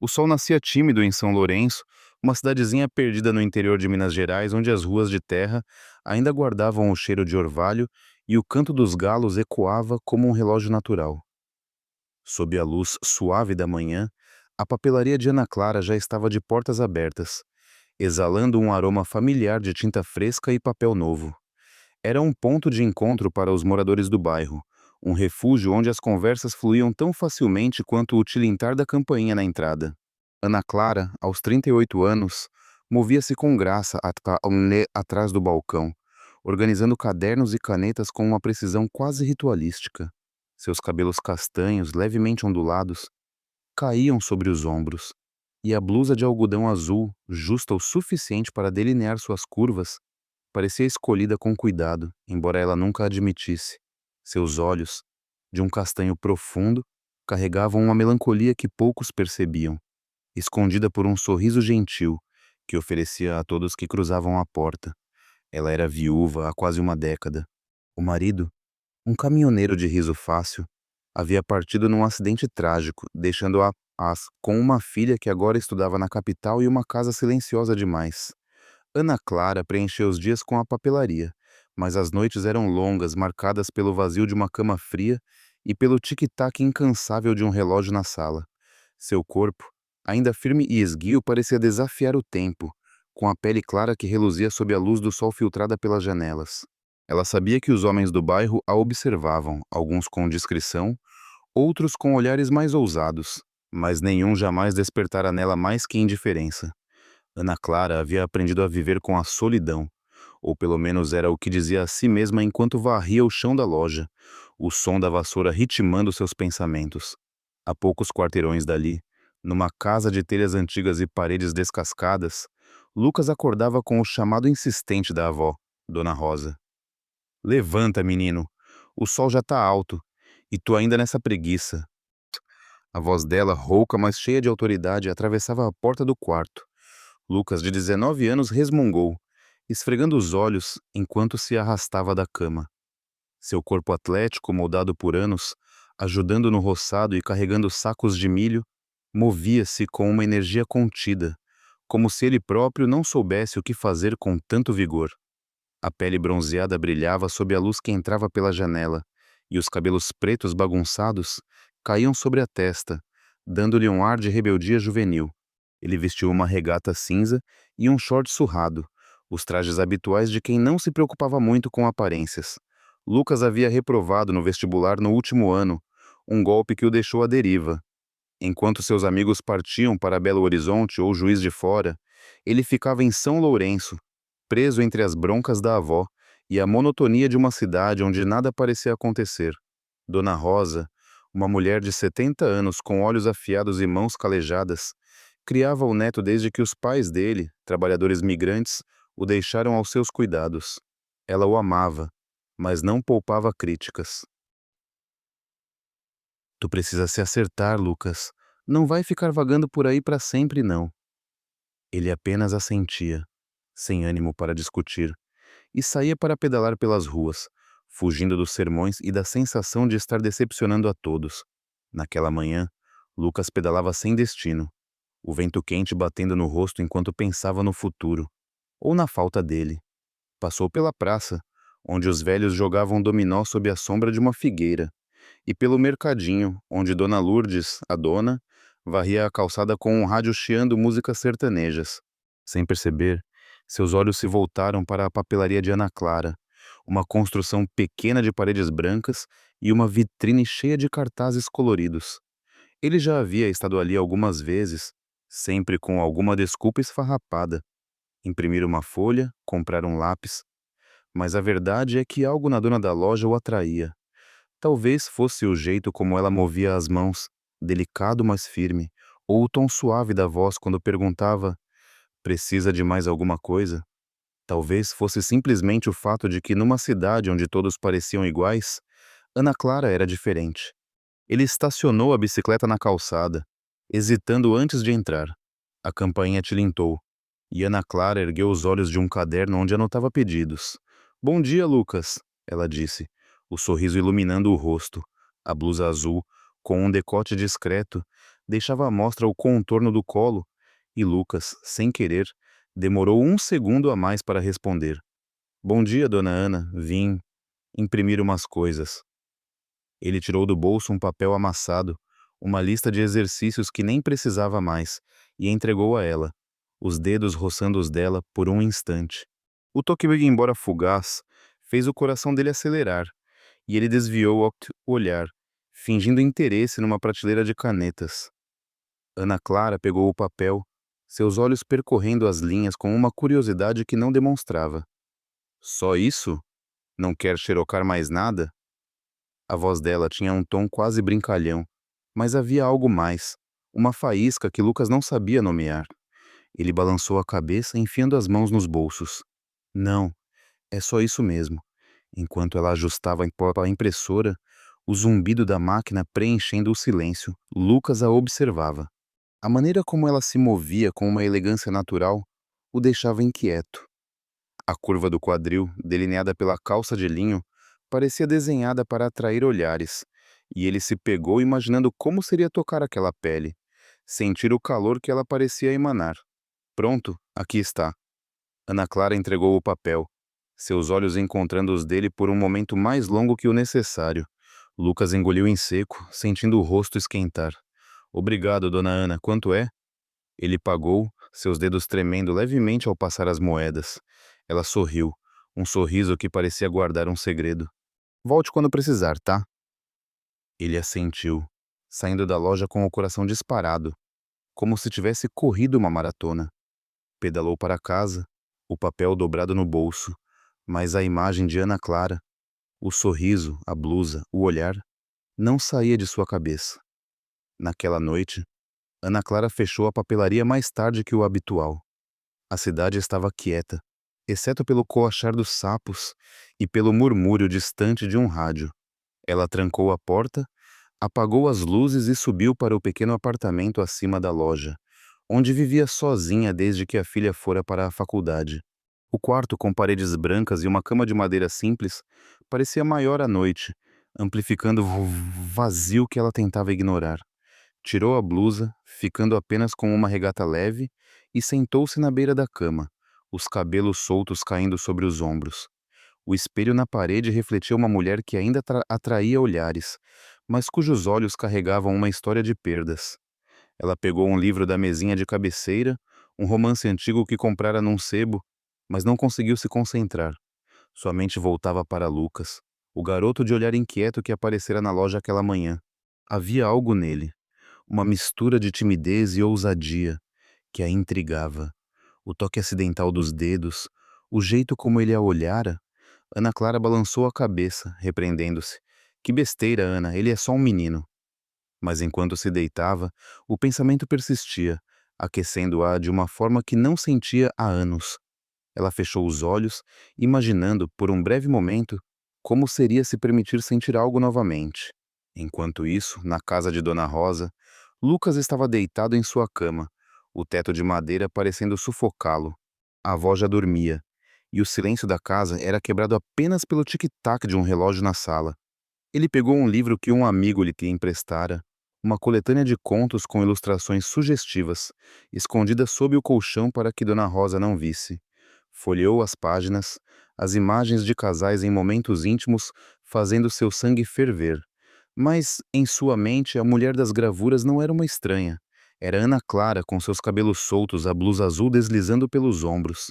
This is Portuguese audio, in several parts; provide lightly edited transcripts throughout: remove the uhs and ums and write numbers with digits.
O sol nascia tímido em São Lourenço, uma cidadezinha perdida no interior de Minas Gerais, onde as ruas de terra ainda guardavam o cheiro de orvalho e o canto dos galos ecoava como um relógio natural. Sob a luz suave da manhã, a papelaria de Ana Clara já estava de portas abertas, exalando um aroma familiar de tinta fresca e papel novo. Era um ponto de encontro para os moradores do bairro, um refúgio onde as conversas fluíam tão facilmente quanto o tilintar da campainha na entrada. Ana Clara, aos 38 anos, movia-se com graça atrás do balcão, organizando cadernos e canetas com uma precisão quase ritualística. Seus cabelos castanhos, levemente ondulados, caíam sobre os ombros, e a blusa de algodão azul, justa o suficiente para delinear suas curvas, parecia escolhida com cuidado, embora ela nunca admitisse. Seus olhos, de um castanho profundo, carregavam uma melancolia que poucos percebiam, escondida por um sorriso gentil que oferecia a todos que cruzavam a porta. Ela era viúva há quase uma década. O marido, um caminhoneiro de riso fácil, havia partido num acidente trágico, deixando-a com uma filha que agora estudava na capital e uma casa silenciosa demais. Ana Clara preencheu os dias com a papelaria, mas as noites eram longas, marcadas pelo vazio de uma cama fria e pelo tic-tac incansável de um relógio na sala. Seu corpo, ainda firme e esguio, parecia desafiar o tempo, com a pele clara que reluzia sob a luz do sol filtrada pelas janelas. Ela sabia que os homens do bairro a observavam, alguns com discrição, outros com olhares mais ousados, mas nenhum jamais despertara nela mais que indiferença. Ana Clara havia aprendido a viver com a solidão, ou pelo menos era o que dizia a si mesma enquanto varria o chão da loja, o som da vassoura ritmando seus pensamentos. A poucos quarteirões dali, numa casa de telhas antigas e paredes descascadas, Lucas acordava com o chamado insistente da avó, Dona Rosa. "Levanta, menino, o sol já tá alto, e tu ainda nessa preguiça." A voz dela, rouca mas cheia de autoridade, atravessava a porta do quarto. Lucas, de 19 anos, resmungou, esfregando os olhos enquanto se arrastava da cama. Seu corpo atlético, moldado por anos, ajudando no roçado e carregando sacos de milho, movia-se com uma energia contida, como se ele próprio não soubesse o que fazer com tanto vigor. A pele bronzeada brilhava sob a luz que entrava pela janela, e os cabelos pretos bagunçados caíam sobre a testa, dando-lhe um ar de rebeldia juvenil. Ele vestiu uma regata cinza e um short surrado, os trajes habituais de quem não se preocupava muito com aparências. Lucas havia reprovado no vestibular no último ano, um golpe que o deixou à deriva. Enquanto seus amigos partiam para Belo Horizonte ou Juiz de Fora, ele ficava em São Lourenço, preso entre as broncas da avó e a monotonia de uma cidade onde nada parecia acontecer. Dona Rosa, uma mulher de 70 anos com olhos afiados e mãos calejadas, criava o neto desde que os pais dele, trabalhadores migrantes, o deixaram aos seus cuidados. Ela o amava, mas não poupava críticas. "Tu precisa se acertar, Lucas. Não vai ficar vagando por aí para sempre, não." Ele apenas assentia, sem ânimo para discutir, e saía para pedalar pelas ruas, fugindo dos sermões e da sensação de estar decepcionando a todos. Naquela manhã, Lucas pedalava sem destino, o vento quente batendo no rosto enquanto pensava no futuro, ou na falta dele. Passou pela praça, onde os velhos jogavam dominó sob a sombra de uma figueira, e pelo mercadinho, onde Dona Lourdes, a dona, varria a calçada com um rádio chiando músicas sertanejas. Sem perceber, seus olhos se voltaram para a papelaria de Ana Clara, uma construção pequena de paredes brancas e uma vitrine cheia de cartazes coloridos. Ele já havia estado ali algumas vezes, sempre com alguma desculpa esfarrapada. Imprimir uma folha, comprar um lápis. Mas a verdade é que algo na dona da loja o atraía. Talvez fosse o jeito como ela movia as mãos, delicado mas firme, ou o tom suave da voz quando perguntava: "Precisa de mais alguma coisa?" Talvez fosse simplesmente o fato de que numa cidade onde todos pareciam iguais, Ana Clara era diferente. Ele estacionou a bicicleta na calçada, hesitando antes de entrar. A campainha tilintou, e Ana Clara ergueu os olhos de um caderno onde anotava pedidos. "Bom dia, Lucas," ela disse, o sorriso iluminando o rosto, a blusa azul, com um decote discreto, deixava à mostra o contorno do colo, e Lucas, sem querer, demorou um segundo a mais para responder. Bom dia, dona Ana. Vim imprimir umas coisas. Ele tirou do bolso um papel amassado, uma lista de exercícios que nem precisava mais, e entregou a ela, os dedos roçando os dela por um instante. O toque, embora fugaz, fez o coração dele acelerar, e ele desviou o olhar, fingindo interesse numa prateleira de canetas. Ana Clara pegou o papel, seus olhos percorrendo as linhas com uma curiosidade que não demonstrava. Só isso? Não quer xerocar mais nada? A voz dela tinha um tom quase brincalhão, mas havia algo mais, uma faísca que Lucas não sabia nomear. Ele balançou a cabeça, enfiando as mãos nos bolsos. Não, é só isso mesmo. Enquanto ela ajustava a impressora, o zumbido da máquina preenchendo o silêncio, Lucas a observava. A maneira como ela se movia com uma elegância natural o deixava inquieto. A curva do quadril, delineada pela calça de linho, parecia desenhada para atrair olhares, e ele se pegou imaginando como seria tocar aquela pele, sentir o calor que ela parecia emanar. Pronto, aqui está. Ana Clara entregou o papel, seus olhos encontrando os dele por um momento mais longo que o necessário. Lucas engoliu em seco, sentindo o rosto esquentar. Obrigado, dona Ana. Quanto é? Ele pagou, seus dedos tremendo levemente ao passar as moedas. Ela sorriu, um sorriso que parecia guardar um segredo. Volte quando precisar, tá? Ele assentiu, saindo da loja com o coração disparado, como se tivesse corrido uma maratona. Pedalou para casa, o papel dobrado no bolso, mas a imagem de Ana Clara, o sorriso, a blusa, o olhar, não saía de sua cabeça. Naquela noite, Ana Clara fechou a papelaria mais tarde que o habitual. A cidade estava quieta, exceto pelo coachar dos sapos e pelo murmúrio distante de um rádio. Ela trancou a porta, apagou as luzes e subiu para o pequeno apartamento acima da loja, onde vivia sozinha desde que a filha fora para a faculdade. O quarto, com paredes brancas e uma cama de madeira simples, parecia maior à noite, amplificando o vazio que ela tentava ignorar. Tirou a blusa, ficando apenas com uma regata leve, e sentou-se na beira da cama, os cabelos soltos caindo sobre os ombros. O espelho na parede refletia uma mulher que ainda atraía olhares, mas cujos olhos carregavam uma história de perdas. Ela pegou um livro da mesinha de cabeceira, um romance antigo que comprara num sebo, mas não conseguiu se concentrar. Sua mente voltava para Lucas, o garoto de olhar inquieto que aparecera na loja aquela manhã. Havia algo nele, uma mistura de timidez e ousadia, que a intrigava. O toque acidental dos dedos, o jeito como ele a olhara. Ana Clara balançou a cabeça, repreendendo-se. Que besteira, Ana, ele é só um menino. Mas enquanto se deitava, o pensamento persistia, aquecendo-a de uma forma que não sentia há anos. Ela fechou os olhos, imaginando, por um breve momento, como seria se permitir sentir algo novamente. Enquanto isso, na casa de Dona Rosa, Lucas estava deitado em sua cama, o teto de madeira parecendo sufocá-lo. A avó já dormia, e o silêncio da casa era quebrado apenas pelo tic-tac de um relógio na sala. Ele pegou um livro que um amigo lhe emprestara, uma coletânea de contos com ilustrações sugestivas, escondida sob o colchão para que Dona Rosa não visse. Folheou as páginas, as imagens de casais em momentos íntimos fazendo seu sangue ferver. Mas, em sua mente, a mulher das gravuras não era uma estranha. Era Ana Clara, com seus cabelos soltos, a blusa azul deslizando pelos ombros.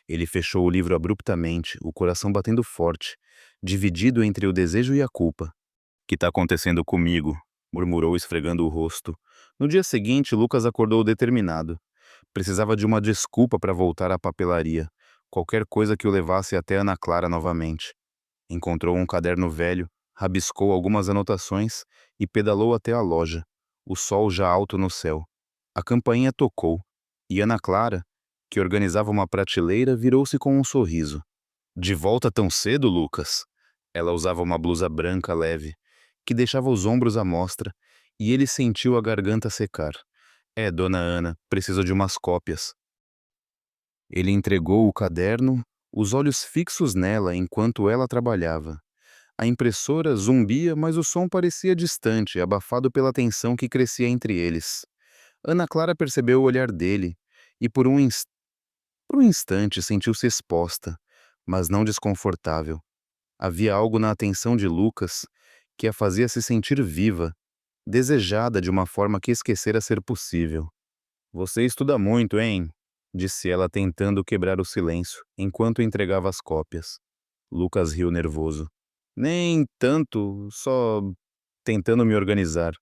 Ele fechou o livro abruptamente, o coração batendo forte, dividido entre o desejo e a culpa. Que está acontecendo comigo? Murmurou, esfregando o rosto. No dia seguinte, Lucas acordou determinado. Precisava de uma desculpa para voltar à papelaria. Qualquer coisa que o levasse até Ana Clara novamente. Encontrou um caderno velho, rabiscou algumas anotações e pedalou até a loja, o sol já alto no céu. A campainha tocou, e Ana Clara, que organizava uma prateleira, virou-se com um sorriso. De volta tão cedo, Lucas? Ela usava uma blusa branca leve, que deixava os ombros à mostra, e ele sentiu a garganta secar. É, dona Ana, preciso de umas cópias. Ele entregou o caderno, os olhos fixos nela enquanto ela trabalhava. A impressora zumbia, mas o som parecia distante, abafado pela tensão que crescia entre eles. Ana Clara percebeu o olhar dele e, por um instante, sentiu-se exposta, mas não desconfortável. Havia algo na atenção de Lucas que a fazia se sentir viva, desejada de uma forma que esquecera ser possível. Você estuda muito, hein? Disse ela tentando quebrar o silêncio, enquanto entregava as cópias. Lucas riu nervoso. Nem tanto, só tentando me organizar.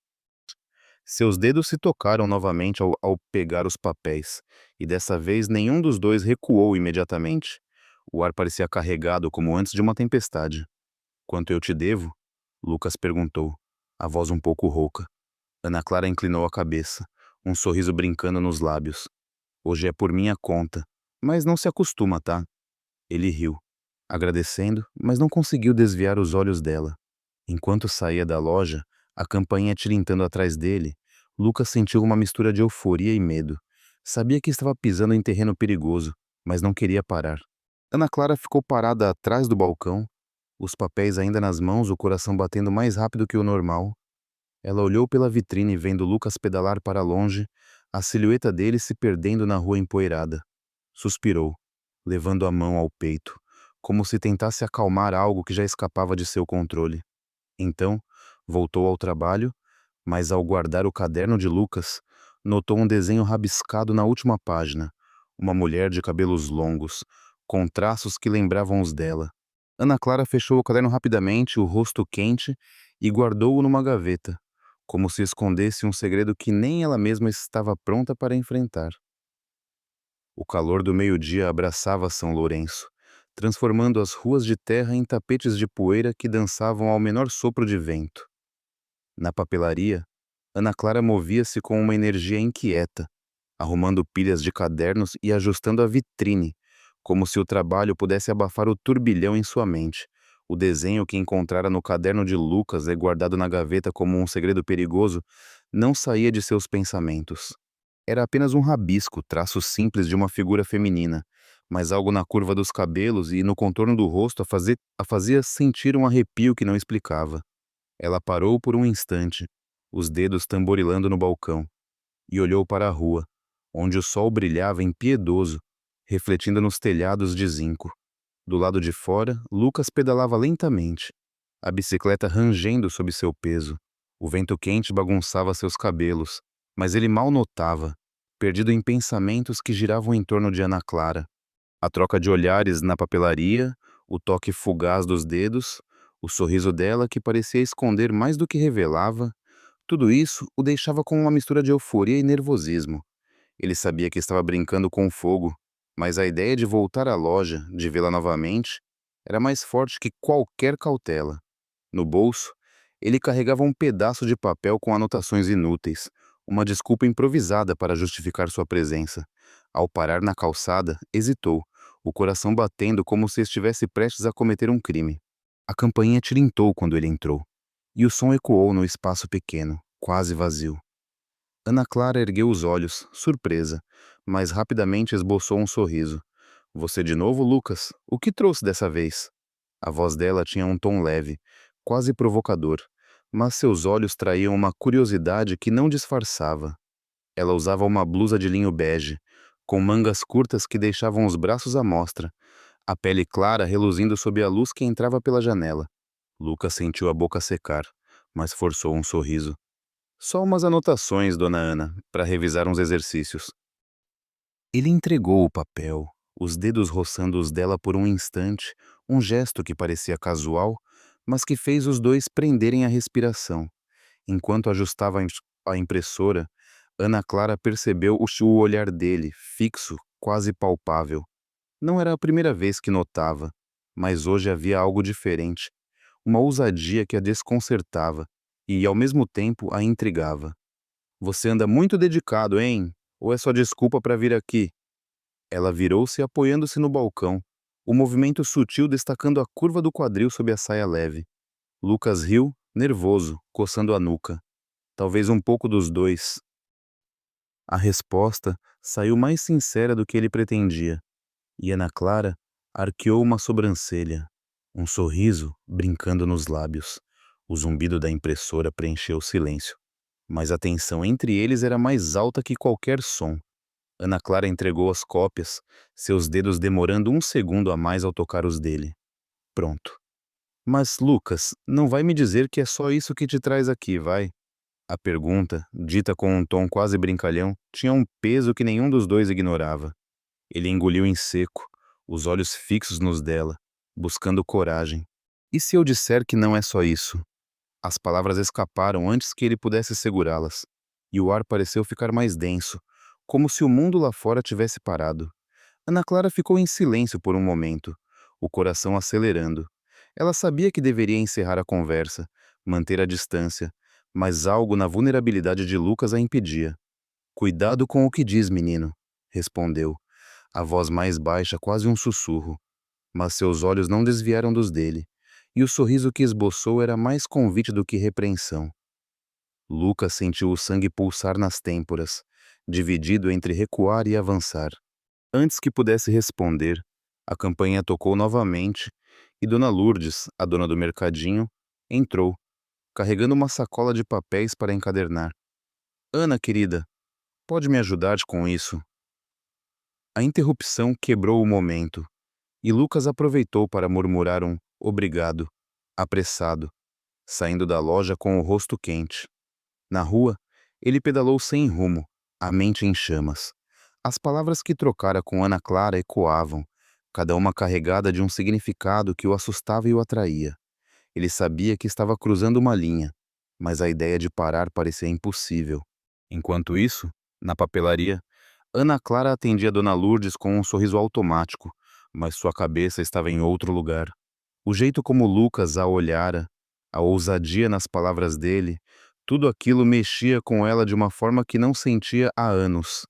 Seus dedos se tocaram novamente ao pegar os papéis, e dessa vez nenhum dos dois recuou imediatamente. O ar parecia carregado como antes de uma tempestade. Quanto eu te devo? Lucas perguntou, a voz um pouco rouca. Ana Clara inclinou a cabeça, um sorriso brincando nos lábios. Hoje é por minha conta, mas não se acostuma, tá? Ele riu, agradecendo, mas não conseguiu desviar os olhos dela. Enquanto saía da loja, a campainha tilintando atrás dele, Lucas sentiu uma mistura de euforia e medo. Sabia que estava pisando em terreno perigoso, mas não queria parar. Ana Clara ficou parada atrás do balcão, os papéis ainda nas mãos, o coração batendo mais rápido que o normal. Ela olhou pela vitrine vendo Lucas pedalar para longe, a silhueta dele se perdendo na rua empoeirada. Suspirou, levando a mão ao peito, como se tentasse acalmar algo que já escapava de seu controle. Então, voltou ao trabalho, mas ao guardar o caderno de Lucas, notou um desenho rabiscado na última página. Uma mulher de cabelos longos, com traços que lembravam os dela. Ana Clara fechou o caderno rapidamente, o rosto quente, e guardou-o numa gaveta, como se escondesse um segredo que nem ela mesma estava pronta para enfrentar. O calor do meio-dia abraçava São Lourenço, transformando as ruas de terra em tapetes de poeira que dançavam ao menor sopro de vento. Na papelaria, Ana Clara movia-se com uma energia inquieta, arrumando pilhas de cadernos e ajustando a vitrine, como se o trabalho pudesse abafar o turbilhão em sua mente. O desenho que encontrara no caderno de Lucas e guardado na gaveta como um segredo perigoso não saía de seus pensamentos. Era apenas um rabisco, traço simples de uma figura feminina, mas algo na curva dos cabelos e no contorno do rosto a fazia sentir um arrepio que não explicava. Ela parou por um instante, os dedos tamborilando no balcão, e olhou para a rua, onde o sol brilhava impiedoso, refletindo nos telhados de zinco. Do lado de fora, Lucas pedalava lentamente, a bicicleta rangendo sob seu peso. O vento quente bagunçava seus cabelos, mas ele mal notava, perdido em pensamentos que giravam em torno de Ana Clara. A troca de olhares na papelaria, o toque fugaz dos dedos, o sorriso dela que parecia esconder mais do que revelava, tudo isso o deixava com uma mistura de euforia e nervosismo. Ele sabia que estava brincando com fogo, mas a ideia de voltar à loja, de vê-la novamente, era mais forte que qualquer cautela. No bolso, ele carregava um pedaço de papel com anotações inúteis, uma desculpa improvisada para justificar sua presença. Ao parar na calçada, hesitou, o coração batendo como se estivesse prestes a cometer um crime. A campainha tilintou quando ele entrou, e o som ecoou no espaço pequeno, quase vazio. Ana Clara ergueu os olhos, surpresa, mas rapidamente esboçou um sorriso. Você de novo, Lucas? O que trouxe dessa vez? A voz dela tinha um tom leve, quase provocador, mas seus olhos traíam uma curiosidade que não disfarçava. Ela usava uma blusa de linho bege, com mangas curtas que deixavam os braços à mostra, a pele clara reluzindo sob a luz que entrava pela janela. Lucas sentiu a boca secar, mas forçou um sorriso. Só umas anotações, dona Ana, para revisar uns exercícios. Ele entregou o papel, os dedos roçando os dela por um instante, um gesto que parecia casual, mas que fez os dois prenderem a respiração. Enquanto ajustava a impressora, Ana Clara percebeu o olhar dele, fixo, quase palpável. Não era a primeira vez que notava, mas hoje havia algo diferente, uma ousadia que a desconcertava e, ao mesmo tempo, a intrigava. Você anda muito dedicado, hein? Ou é só desculpa para vir aqui? Ela virou-se apoiando-se no balcão, o movimento sutil destacando a curva do quadril sob a saia leve. Lucas riu, nervoso, coçando a nuca. Talvez um pouco dos dois. A resposta saiu mais sincera do que ele pretendia, e Ana Clara arqueou uma sobrancelha. Um sorriso brincando nos lábios. O zumbido da impressora preencheu o silêncio. Mas a tensão entre eles era mais alta que qualquer som. Ana Clara entregou as cópias, seus dedos demorando um segundo a mais ao tocar os dele. Pronto. Mas, Lucas, não vai me dizer que é só isso que te traz aqui, vai? A pergunta, dita com um tom quase brincalhão, tinha um peso que nenhum dos dois ignorava. Ele engoliu em seco, os olhos fixos nos dela, buscando coragem. E se eu disser que não é só isso? As palavras escaparam antes que ele pudesse segurá-las, e o ar pareceu ficar mais denso, como se o mundo lá fora tivesse parado. Ana Clara ficou em silêncio por um momento, o coração acelerando. Ela sabia que deveria encerrar a conversa, manter a distância, mas algo na vulnerabilidade de Lucas a impedia. "Cuidado com o que diz, menino", respondeu, a voz mais baixa, quase um sussurro. Mas seus olhos não desviaram dos dele, e o sorriso que esboçou era mais convite do que repreensão. Lucas sentiu o sangue pulsar nas têmporas, dividido entre recuar e avançar. Antes que pudesse responder, a campainha tocou novamente e Dona Lourdes, a dona do mercadinho, entrou, carregando uma sacola de papéis para encadernar. "Ana, querida, pode me ajudar com isso?" A interrupção quebrou o momento, e Lucas aproveitou para murmurar um obrigado, apressado, saindo da loja com o rosto quente. Na rua, ele pedalou sem rumo, a mente em chamas. As palavras que trocara com Ana Clara ecoavam, cada uma carregada de um significado que o assustava e o atraía. Ele sabia que estava cruzando uma linha, mas a ideia de parar parecia impossível. Enquanto isso, na papelaria, Ana Clara atendia Dona Lourdes com um sorriso automático, mas sua cabeça estava em outro lugar. O jeito como Lucas a olhara, a ousadia nas palavras dele, tudo aquilo mexia com ela de uma forma que não sentia há anos.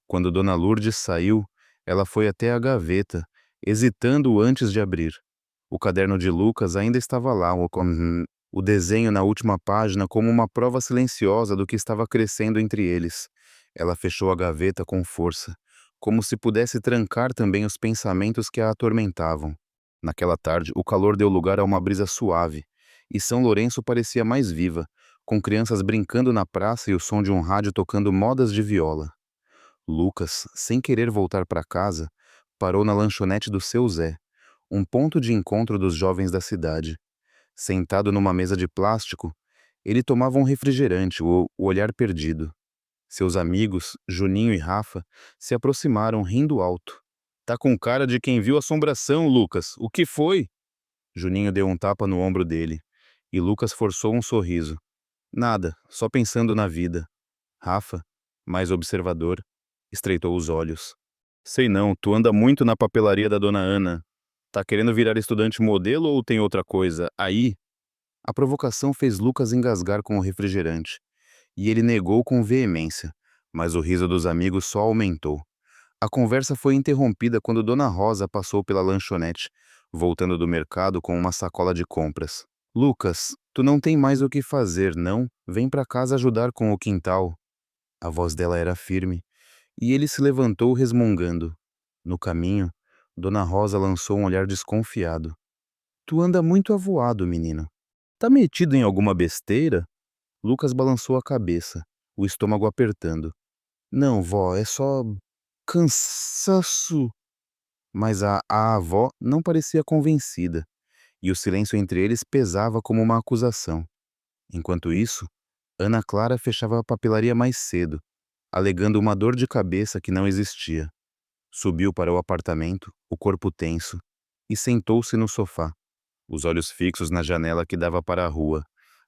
Quando Dona Lourdes saiu, ela foi até a gaveta, hesitando antes de abrir. O caderno de Lucas ainda estava lá, o desenho na última página como uma prova silenciosa do que estava crescendo entre eles. Ela fechou a gaveta com força, como se pudesse trancar também os pensamentos que a atormentavam. Naquela tarde, o calor deu lugar a uma brisa suave, e São Lourenço parecia mais viva, com crianças brincando na praça e o som de um rádio tocando modas de viola. Lucas, sem querer voltar para casa, parou na lanchonete do seu Zé, um ponto de encontro dos jovens da cidade. Sentado numa mesa de plástico, ele tomava um refrigerante, o olhar perdido. Seus amigos, Juninho e Rafa, se aproximaram rindo alto. "Tá com cara de quem viu assombração, Lucas. O que foi?" Juninho deu um tapa no ombro dele, e Lucas forçou um sorriso. "Nada, só pensando na vida." Rafa, mais observador, estreitou os olhos. "Sei não, tu anda muito na papelaria da dona Ana. Tá querendo virar estudante modelo ou tem outra coisa aí?" A provocação fez Lucas engasgar com o refrigerante, e ele negou com veemência, mas o riso dos amigos só aumentou. A conversa foi interrompida quando Dona Rosa passou pela lanchonete, voltando do mercado com uma sacola de compras. "Lucas, tu não tem mais o que fazer, não? Vem pra casa ajudar com o quintal." A voz dela era firme, e ele se levantou resmungando. No caminho, Dona Rosa lançou um olhar desconfiado. "Tu anda muito avoado, menino. Tá metido em alguma besteira?" Lucas balançou a cabeça, o estômago apertando. "Não, vó, é só cansaço." Mas a avó não parecia convencida, e o silêncio entre eles pesava como uma acusação. Enquanto isso, Ana Clara fechava a papelaria mais cedo, alegando uma dor de cabeça que não existia. Subiu para o apartamento, o corpo tenso, e sentou-se no sofá, os olhos fixos na janela que dava para a rua.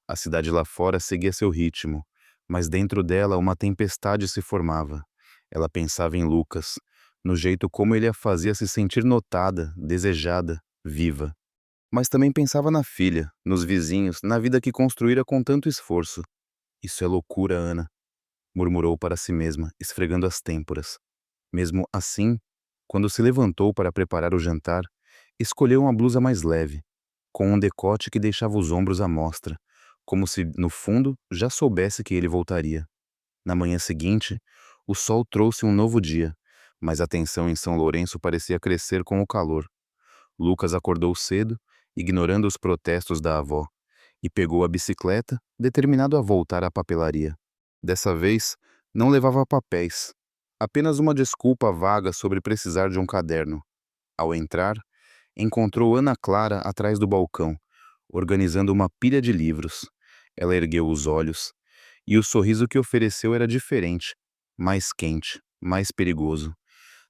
A cidade lá fora seguia seu ritmo, mas dentro dela uma tempestade se formava. Ela pensava em Lucas, no jeito como ele a fazia se sentir notada, desejada, viva. Mas também pensava na filha, nos vizinhos, na vida que construíra com tanto esforço. "Isso é loucura, Ana", murmurou para si mesma, esfregando as têmporas. Mesmo assim, quando se levantou para preparar o jantar, escolheu uma blusa mais leve, com um decote que deixava os ombros à mostra, como se, no fundo, já soubesse que ele voltaria. Na manhã seguinte, o sol trouxe um novo dia, mas a tensão em São Lourenço parecia crescer com o calor. Lucas acordou cedo ignorando os protestos da avó, e pegou a bicicleta, determinado a voltar à papelaria. Dessa vez, não levava papéis, apenas uma desculpa vaga sobre precisar de um caderno. Ao entrar, encontrou Ana Clara atrás do balcão, organizando uma pilha de livros. Ela ergueu os olhos, e o sorriso que ofereceu era diferente, mais quente, mais perigoso.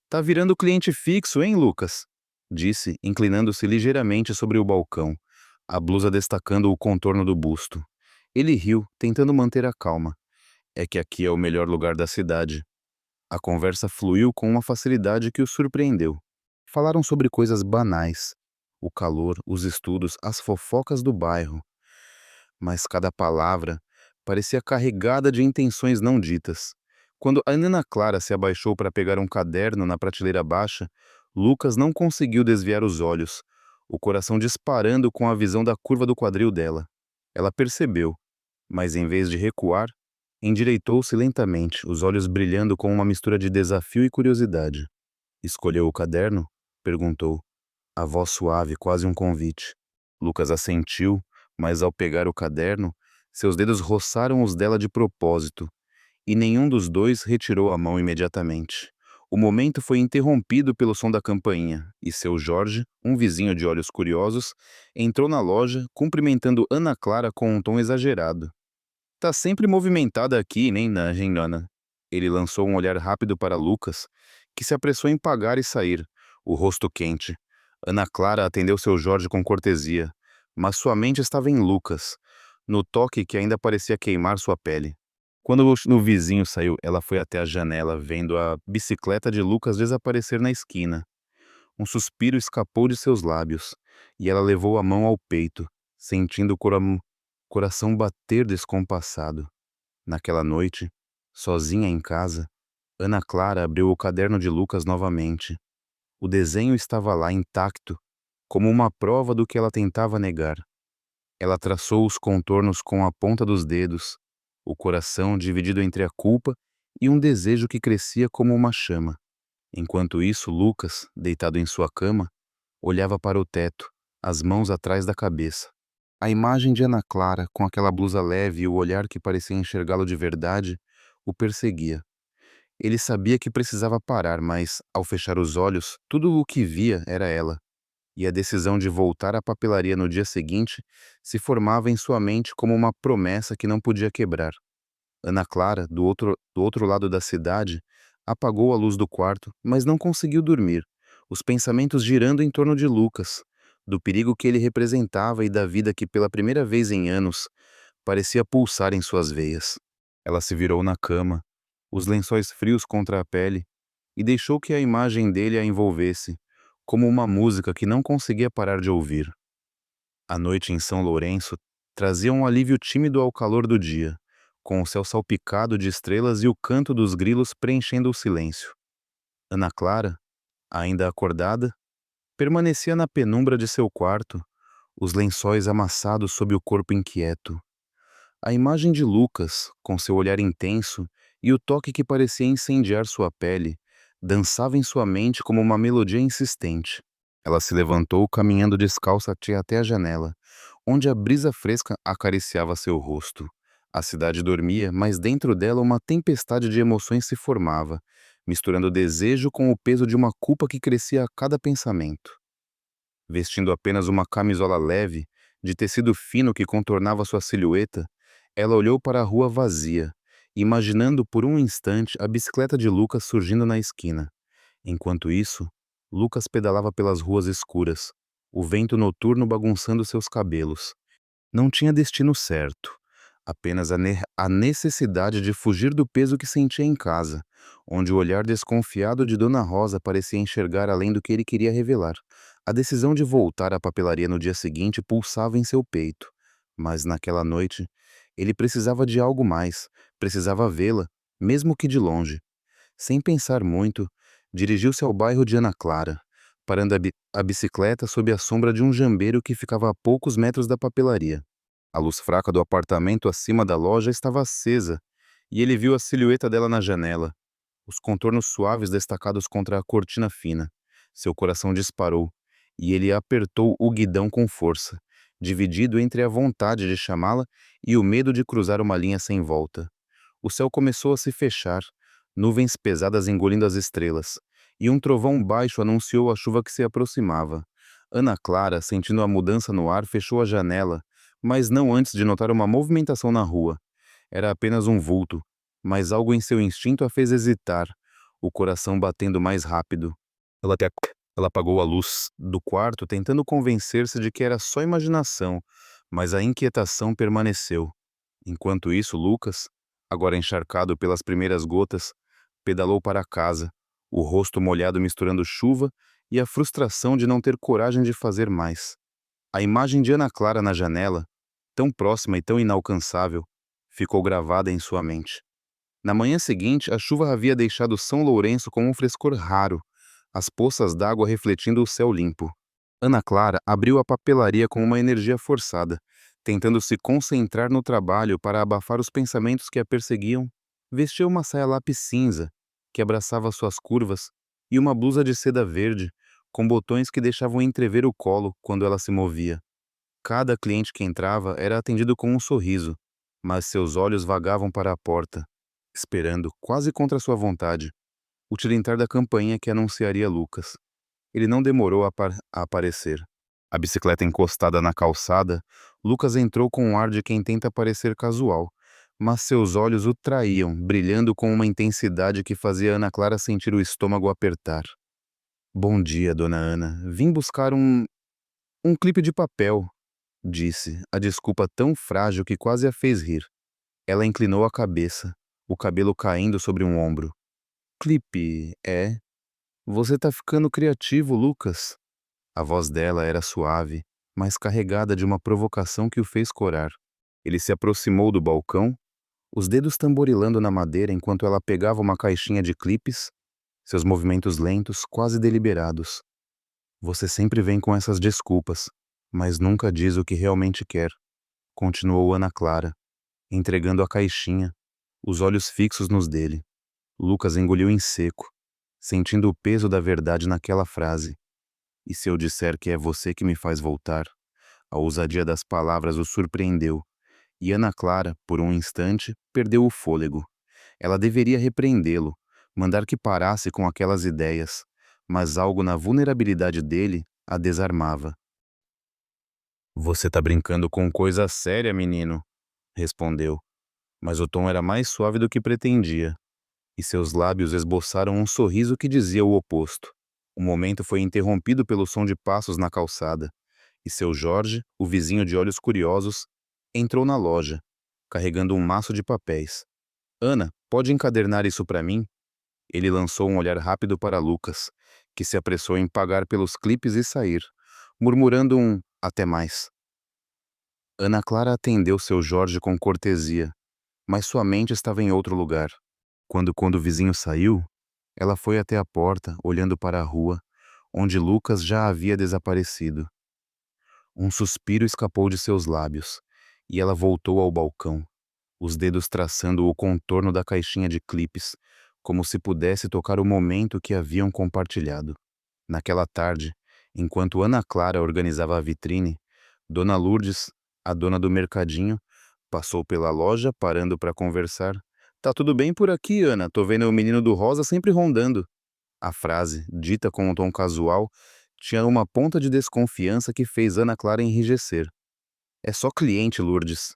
"Tá virando cliente fixo, hein, Lucas?" disse, inclinando-se ligeiramente sobre o balcão, a blusa destacando o contorno do busto. Ele riu, tentando manter a calma. "É que aqui é o melhor lugar da cidade." A conversa fluiu com uma facilidade que o surpreendeu. Falaram sobre coisas banais: o calor, os estudos, as fofocas do bairro. Mas cada palavra parecia carregada de intenções não ditas. Quando a Ana Clara se abaixou para pegar um caderno na prateleira baixa, Lucas não conseguiu desviar os olhos, o coração disparando com a visão da curva do quadril dela. Ela percebeu, mas em vez de recuar, endireitou-se lentamente, os olhos brilhando com uma mistura de desafio e curiosidade. "Escolheu o caderno?" perguntou, a voz suave, quase um convite. Lucas assentiu, mas ao pegar o caderno, seus dedos roçaram os dela de propósito, e nenhum dos dois retirou a mão imediatamente. O momento foi interrompido pelo som da campainha, e seu Jorge, um vizinho de olhos curiosos, entrou na loja, cumprimentando Ana Clara com um tom exagerado. "Tá sempre movimentada aqui, nem na Nona." Ele lançou um olhar rápido para Lucas, que se apressou em pagar e sair, o rosto quente. Ana Clara atendeu seu Jorge com cortesia, mas sua mente estava em Lucas, no toque que ainda parecia queimar sua pele. Quando o vizinho saiu, ela foi até a janela, vendo a bicicleta de Lucas desaparecer na esquina. Um suspiro escapou de seus lábios, e ela levou a mão ao peito, sentindo o coração bater descompassado. Naquela noite, sozinha em casa, Ana Clara abriu o caderno de Lucas novamente. O desenho estava lá intacto, como uma prova do que ela tentava negar. Ela traçou os contornos com a ponta dos dedos, o coração dividido entre a culpa e um desejo que crescia como uma chama. Enquanto isso, Lucas, deitado em sua cama, olhava para o teto, as mãos atrás da cabeça. A imagem de Ana Clara, com aquela blusa leve e o olhar que parecia enxergá-lo de verdade, o perseguia. Ele sabia que precisava parar, mas, ao fechar os olhos, tudo o que via era ela. E a decisão de voltar à papelaria no dia seguinte se formava em sua mente como uma promessa que não podia quebrar. Ana Clara, do outro lado da cidade, apagou a luz do quarto, mas não conseguiu dormir, os pensamentos girando em torno de Lucas, do perigo que ele representava e da vida que pela primeira vez em anos parecia pulsar em suas veias. Ela se virou na cama, os lençóis frios contra a pele, e deixou que a imagem dele a envolvesse, como uma música que não conseguia parar de ouvir. A noite em São Lourenço trazia um alívio tímido ao calor do dia, com o céu salpicado de estrelas e o canto dos grilos preenchendo o silêncio. Ana Clara, ainda acordada, permanecia na penumbra de seu quarto, os lençóis amassados sob o corpo inquieto. A imagem de Lucas, com seu olhar intenso e o toque que parecia incendiar sua pele, dançava em sua mente como uma melodia insistente. Ela se levantou, caminhando descalça até a janela, onde a brisa fresca acariciava seu rosto. A cidade dormia, mas dentro dela uma tempestade de emoções se formava, misturando desejo com o peso de uma culpa que crescia a cada pensamento. Vestindo apenas uma camisola leve, de tecido fino que contornava sua silhueta, ela olhou para a rua vazia, imaginando por um instante a bicicleta de Lucas surgindo na esquina. Enquanto isso, Lucas pedalava pelas ruas escuras, o vento noturno bagunçando seus cabelos. Não tinha destino certo, apenas a necessidade de fugir do peso que sentia em casa, onde o olhar desconfiado de Dona Rosa parecia enxergar além do que ele queria revelar. A decisão de voltar à papelaria no dia seguinte pulsava em seu peito, mas naquela noite ele precisava de algo mais, precisava vê-la, mesmo que de longe. Sem pensar muito, dirigiu-se ao bairro de Ana Clara, parando a bicicleta sob a sombra de um jambeiro que ficava a poucos metros da papelaria. A luz fraca do apartamento acima da loja estava acesa, e ele viu a silhueta dela na janela, os contornos suaves destacados contra a cortina fina. Seu coração disparou, e ele apertou o guidão com força, dividido entre a vontade de chamá-la e o medo de cruzar uma linha sem volta. O céu começou a se fechar, nuvens pesadas engolindo as estrelas, e um trovão baixo anunciou a chuva que se aproximava. Ana Clara, sentindo a mudança no ar, fechou a janela, mas não antes de notar uma movimentação na rua. Era apenas um vulto, mas algo em seu instinto a fez hesitar, o coração batendo mais rápido. Ela até ela apagou a luz do quarto, tentando convencer-se de que era só imaginação, mas a inquietação permaneceu. Enquanto isso, Lucas, agora encharcado pelas primeiras gotas, pedalou para casa, o rosto molhado misturando chuva e a frustração de não ter coragem de fazer mais. A imagem de Ana Clara na janela, tão próxima e tão inalcançável, ficou gravada em sua mente. Na manhã seguinte, a chuva havia deixado São Lourenço com um frescor raro, as poças d'água refletindo o céu limpo. Ana Clara abriu a papelaria com uma energia forçada, tentando se concentrar no trabalho para abafar os pensamentos que a perseguiam. Vestiu uma saia lápis cinza, que abraçava suas curvas, e uma blusa de seda verde, com botões que deixavam entrever o colo quando ela se movia. Cada cliente que entrava era atendido com um sorriso, mas seus olhos vagavam para a porta, esperando, quase contra sua vontade, o tilintar da campainha que anunciaria Lucas. Ele não demorou a aparecer. A bicicleta encostada na calçada, Lucas entrou com um ar de quem tenta parecer casual, mas seus olhos o traíam, brilhando com uma intensidade que fazia Ana Clara sentir o estômago apertar. "Bom dia, dona Ana. Vim buscar um clipe de papel", disse, a desculpa tão frágil que quase a fez rir. Ela inclinou a cabeça, o cabelo caindo sobre um ombro. "Clipe, é? Você tá ficando criativo, Lucas." A voz dela era suave, mas carregada de uma provocação que o fez corar. Ele se aproximou do balcão, os dedos tamborilando na madeira enquanto ela pegava uma caixinha de clipes, seus movimentos lentos, quase deliberados. "Você sempre vem com essas desculpas, mas nunca diz o que realmente quer", continuou Ana Clara, entregando a caixinha, os olhos fixos nos dele. Lucas engoliu em seco, sentindo o peso da verdade naquela frase. "E se eu disser que é você que me faz voltar?" A ousadia das palavras o surpreendeu, e Ana Clara, por um instante, perdeu o fôlego. Ela deveria repreendê-lo, mandar que parasse com aquelas ideias, mas algo na vulnerabilidade dele a desarmava. "Você tá brincando com coisa séria, menino", respondeu, mas o tom era mais suave do que pretendia, e seus lábios esboçaram um sorriso que dizia o oposto. O momento foi interrompido pelo som de passos na calçada, e seu Jorge, o vizinho de olhos curiosos, entrou na loja, carregando um maço de papéis. "Ana, pode encadernar isso para mim?" Ele lançou um olhar rápido para Lucas, que se apressou em pagar pelos clipes e sair, murmurando um "até mais". Ana Clara atendeu seu Jorge com cortesia, mas sua mente estava em outro lugar. Quando o vizinho saiu, ela foi até a porta, olhando para a rua, onde Lucas já havia desaparecido. Um suspiro escapou de seus lábios, e ela voltou ao balcão, os dedos traçando o contorno da caixinha de clipes, como se pudesse tocar o momento que haviam compartilhado. Naquela tarde, enquanto Ana Clara organizava a vitrine, Dona Lourdes, a dona do mercadinho, passou pela loja parando para conversar. "Tá tudo bem por aqui, Ana. Tô vendo o menino do rosa sempre rondando." A frase, dita com um tom casual, tinha uma ponta de desconfiança que fez Ana Clara enrijecer. "É só cliente, Lourdes.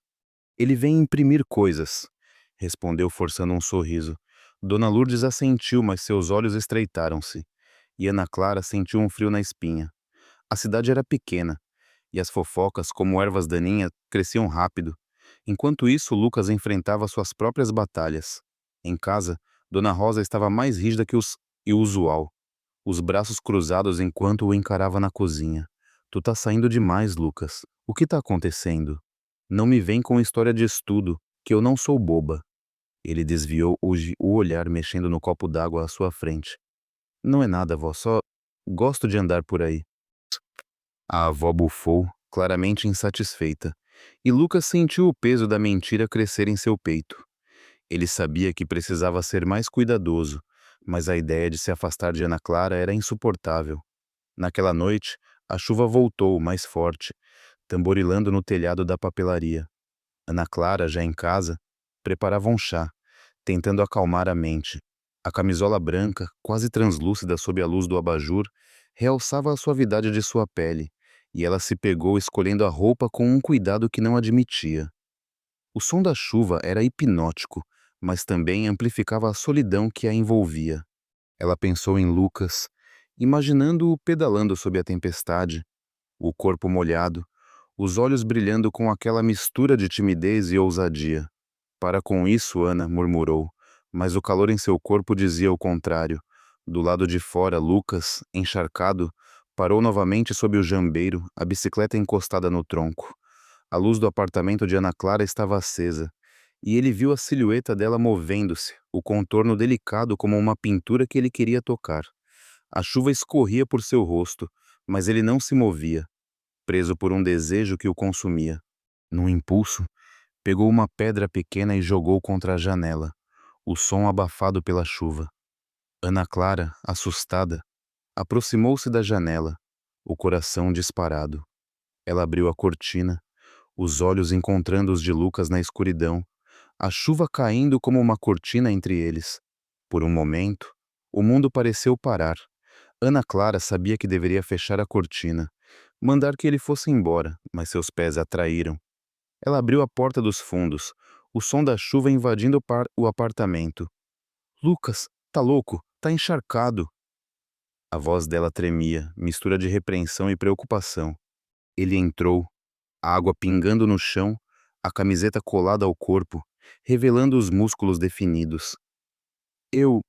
Ele vem imprimir coisas", respondeu forçando um sorriso. Dona Lourdes assentiu, mas seus olhos estreitaram-se, e Ana Clara sentiu um frio na espinha. A cidade era pequena, e as fofocas, como ervas daninhas, cresciam rápido. Enquanto isso, Lucas enfrentava suas próprias batalhas. Em casa, Dona Rosa estava mais rígida que o usual, os braços cruzados enquanto o encarava na cozinha. "Tu tá saindo demais, Lucas. O que tá acontecendo? Não me vem com história de estudo, que eu não sou boba." Ele desviou o olhar mexendo no copo d'água à sua frente. "Não é nada, vó, só gosto de andar por aí." A avó bufou, claramente insatisfeita, e Lucas sentiu o peso da mentira crescer em seu peito. Ele sabia que precisava ser mais cuidadoso, mas a ideia de se afastar de Ana Clara era insuportável. Naquela noite, A chuva voltou, mais forte, tamborilando no telhado da papelaria. Ana Clara, já em casa, preparava um chá, tentando acalmar a mente. A camisola branca, quase translúcida sob a luz do abajur, realçava a suavidade de sua pele, e ela se pegou escolhendo a roupa com um cuidado que não admitia. O som da chuva era hipnótico, mas também amplificava a solidão que a envolvia. Ela pensou em Lucas, imaginando-o pedalando sob a tempestade, o corpo molhado, os olhos brilhando com aquela mistura de timidez e ousadia. Para com isso, Ana murmurou, mas o calor em seu corpo dizia o contrário. Do lado de fora, Lucas, encharcado, parou novamente sob o jambeiro, a bicicleta encostada no tronco. A luz do apartamento de Ana Clara estava acesa, e ele viu a silhueta dela movendo-se, o contorno delicado como uma pintura que ele queria tocar. A chuva escorria por seu rosto, mas ele não se movia, preso por um desejo que o consumia. Num impulso, pegou uma pedra pequena e jogou contra a janela, o som abafado pela chuva. Ana Clara, assustada, aproximou-se da janela, o coração disparado. Ela abriu a cortina, os olhos encontrando os de Lucas na escuridão, a chuva caindo como uma cortina entre eles. Por um momento, o mundo pareceu parar. Ana Clara sabia que deveria fechar a cortina, mandar que ele fosse embora, mas seus pés a atraíram. Ela abriu a porta dos fundos, o som da chuva invadindo o apartamento. Lucas, tá louco? Tá encharcado. A voz dela tremia, mistura de repreensão e preocupação. Ele entrou, a água pingando no chão, a camiseta colada ao corpo, revelando os músculos definidos. Eu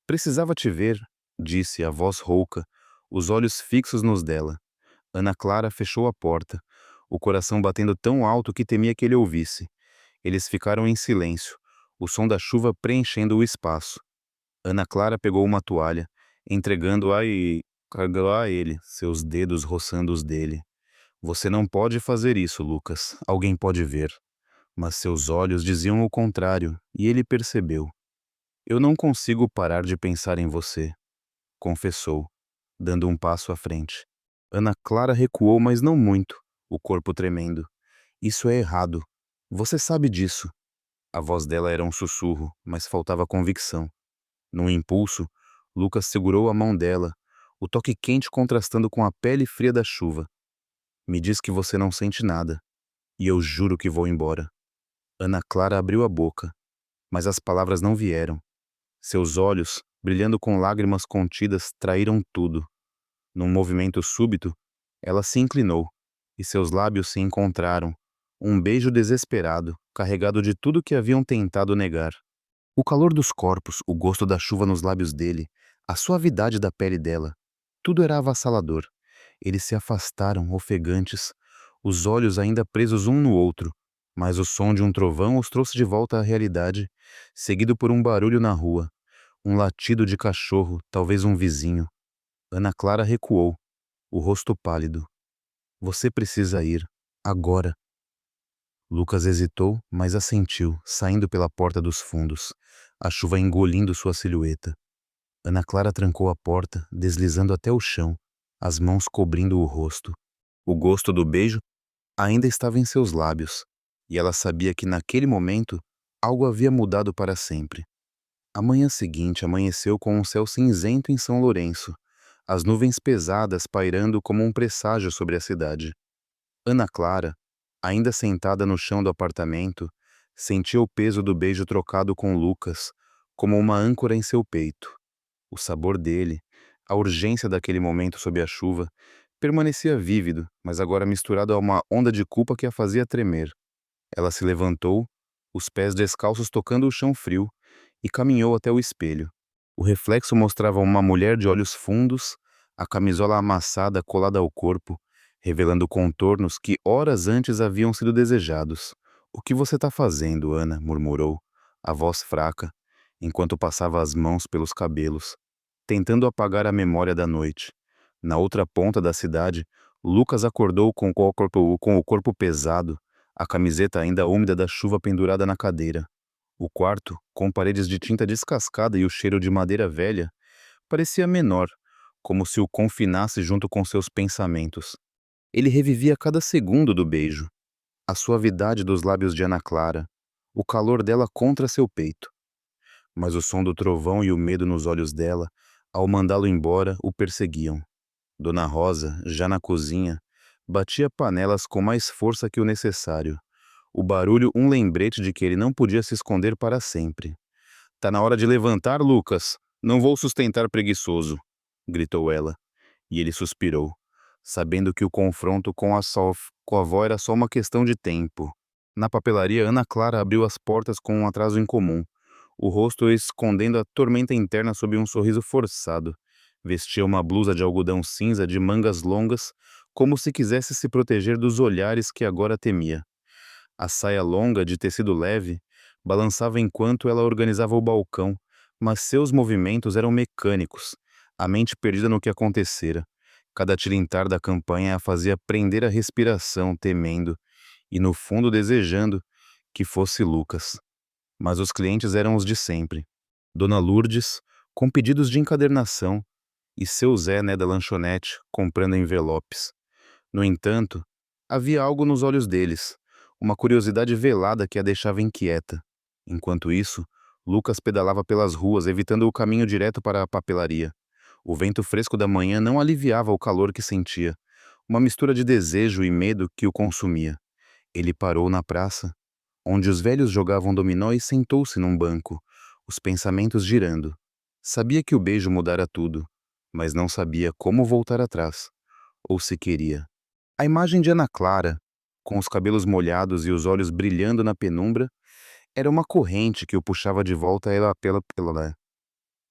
precisava te ver, disse a voz rouca, os olhos fixos nos dela. Ana Clara fechou a porta, o coração batendo tão alto que temia que ele ouvisse. Eles ficaram em silêncio, o som da chuva preenchendo o espaço. Ana Clara pegou uma toalha, entregando-a e carregou a ele, seus dedos roçando os dele. Você não pode fazer isso, Lucas. Alguém pode ver. Mas seus olhos diziam o contrário, e ele percebeu. Eu não consigo parar de pensar em você, confessou, dando um passo à frente. Ana Clara recuou, mas não muito, o corpo tremendo. Isso é errado. Você sabe disso. A voz dela era um sussurro, mas faltava convicção. Num impulso, Lucas segurou a mão dela, o toque quente contrastando com a pele fria da chuva. Me diz que você não sente nada, e eu juro que vou embora. Ana Clara abriu a boca, mas as palavras não vieram. Seus olhos, brilhando com lágrimas contidas, traíram tudo. Num movimento súbito, ela se inclinou, e seus lábios se encontraram. Um beijo desesperado, carregado de tudo que haviam tentado negar. O calor dos corpos, o gosto da chuva nos lábios dele, a suavidade da pele dela, tudo era avassalador. Eles se afastaram, ofegantes, os olhos ainda presos um no outro, mas o som de um trovão os trouxe de volta à realidade, seguido por um barulho na rua, um latido de cachorro, talvez um vizinho. Ana Clara recuou, o rosto pálido. Você precisa ir, agora. Lucas hesitou, mas assentiu, saindo pela porta dos fundos, a chuva engolindo sua silhueta. Ana Clara trancou a porta, deslizando até o chão, as mãos cobrindo o rosto. O gosto do beijo ainda estava em seus lábios, e ela sabia que naquele momento algo havia mudado para sempre. A manhã seguinte amanheceu com um céu cinzento em São Lourenço, as nuvens pesadas pairando como um presságio sobre a cidade. Ana Clara, ainda sentada no chão do apartamento, sentia o peso do beijo trocado com Lucas, como uma âncora em seu peito. O sabor dele, a urgência daquele momento sob a chuva, permanecia vívido, mas agora misturado a uma onda de culpa que a fazia tremer. Ela se levantou, os pés descalços tocando o chão frio, e caminhou até o espelho. O reflexo mostrava uma mulher de olhos fundos, a camisola amassada colada ao corpo, revelando contornos que horas antes haviam sido desejados. O que você está fazendo, Ana? Murmurou, a voz fraca, enquanto passava as mãos pelos cabelos, tentando apagar a memória da noite. Na outra ponta da cidade, Lucas acordou com o corpo pesado, a camiseta ainda úmida da chuva pendurada na cadeira. O quarto, com paredes de tinta descascada e o cheiro de madeira velha, parecia menor, como se o confinasse junto com seus pensamentos. Ele revivia cada segundo do beijo, a suavidade dos lábios de Ana Clara, o calor dela contra seu peito. Mas o som do trovão e o medo nos olhos dela, ao mandá-lo embora, o perseguiam. Dona Rosa, já na cozinha, batia panelas com mais força que o necessário. O barulho um lembrete de que ele não podia se esconder para sempre. "Tá na hora de levantar, Lucas. Não vou sustentar preguiçoso", gritou ela. E ele suspirou, sabendo que o confronto com a avó era só uma questão de tempo. Na papelaria, Ana Clara abriu as portas com um atraso incomum, o rosto escondendo a tormenta interna sob um sorriso forçado. Vestia uma blusa de algodão cinza de mangas longas, como se quisesse se proteger dos olhares que agora temia. A saia longa, de tecido leve, balançava enquanto ela organizava o balcão, mas seus movimentos eram mecânicos, a mente perdida no que acontecera. Cada tilintar da campanha a fazia prender a respiração, temendo, e no fundo desejando, que fosse Lucas. Mas os clientes eram os de sempre. Dona Lourdes, com pedidos de encadernação, e seu Zé, né, da lanchonete, comprando envelopes. No entanto, havia algo nos olhos deles, uma curiosidade velada que a deixava inquieta. Enquanto isso, Lucas pedalava pelas ruas, evitando o caminho direto para a papelaria. O vento fresco da manhã não aliviava o calor que sentia, uma mistura de desejo e medo que o consumia. Ele parou na praça, onde os velhos jogavam dominó, e sentou-se num banco, os pensamentos girando. Sabia que o beijo mudara tudo, mas não sabia como voltar atrás, ou se queria. A imagem de Ana Clara, com os cabelos molhados e os olhos brilhando na penumbra, era uma corrente que o puxava de volta a ela pela.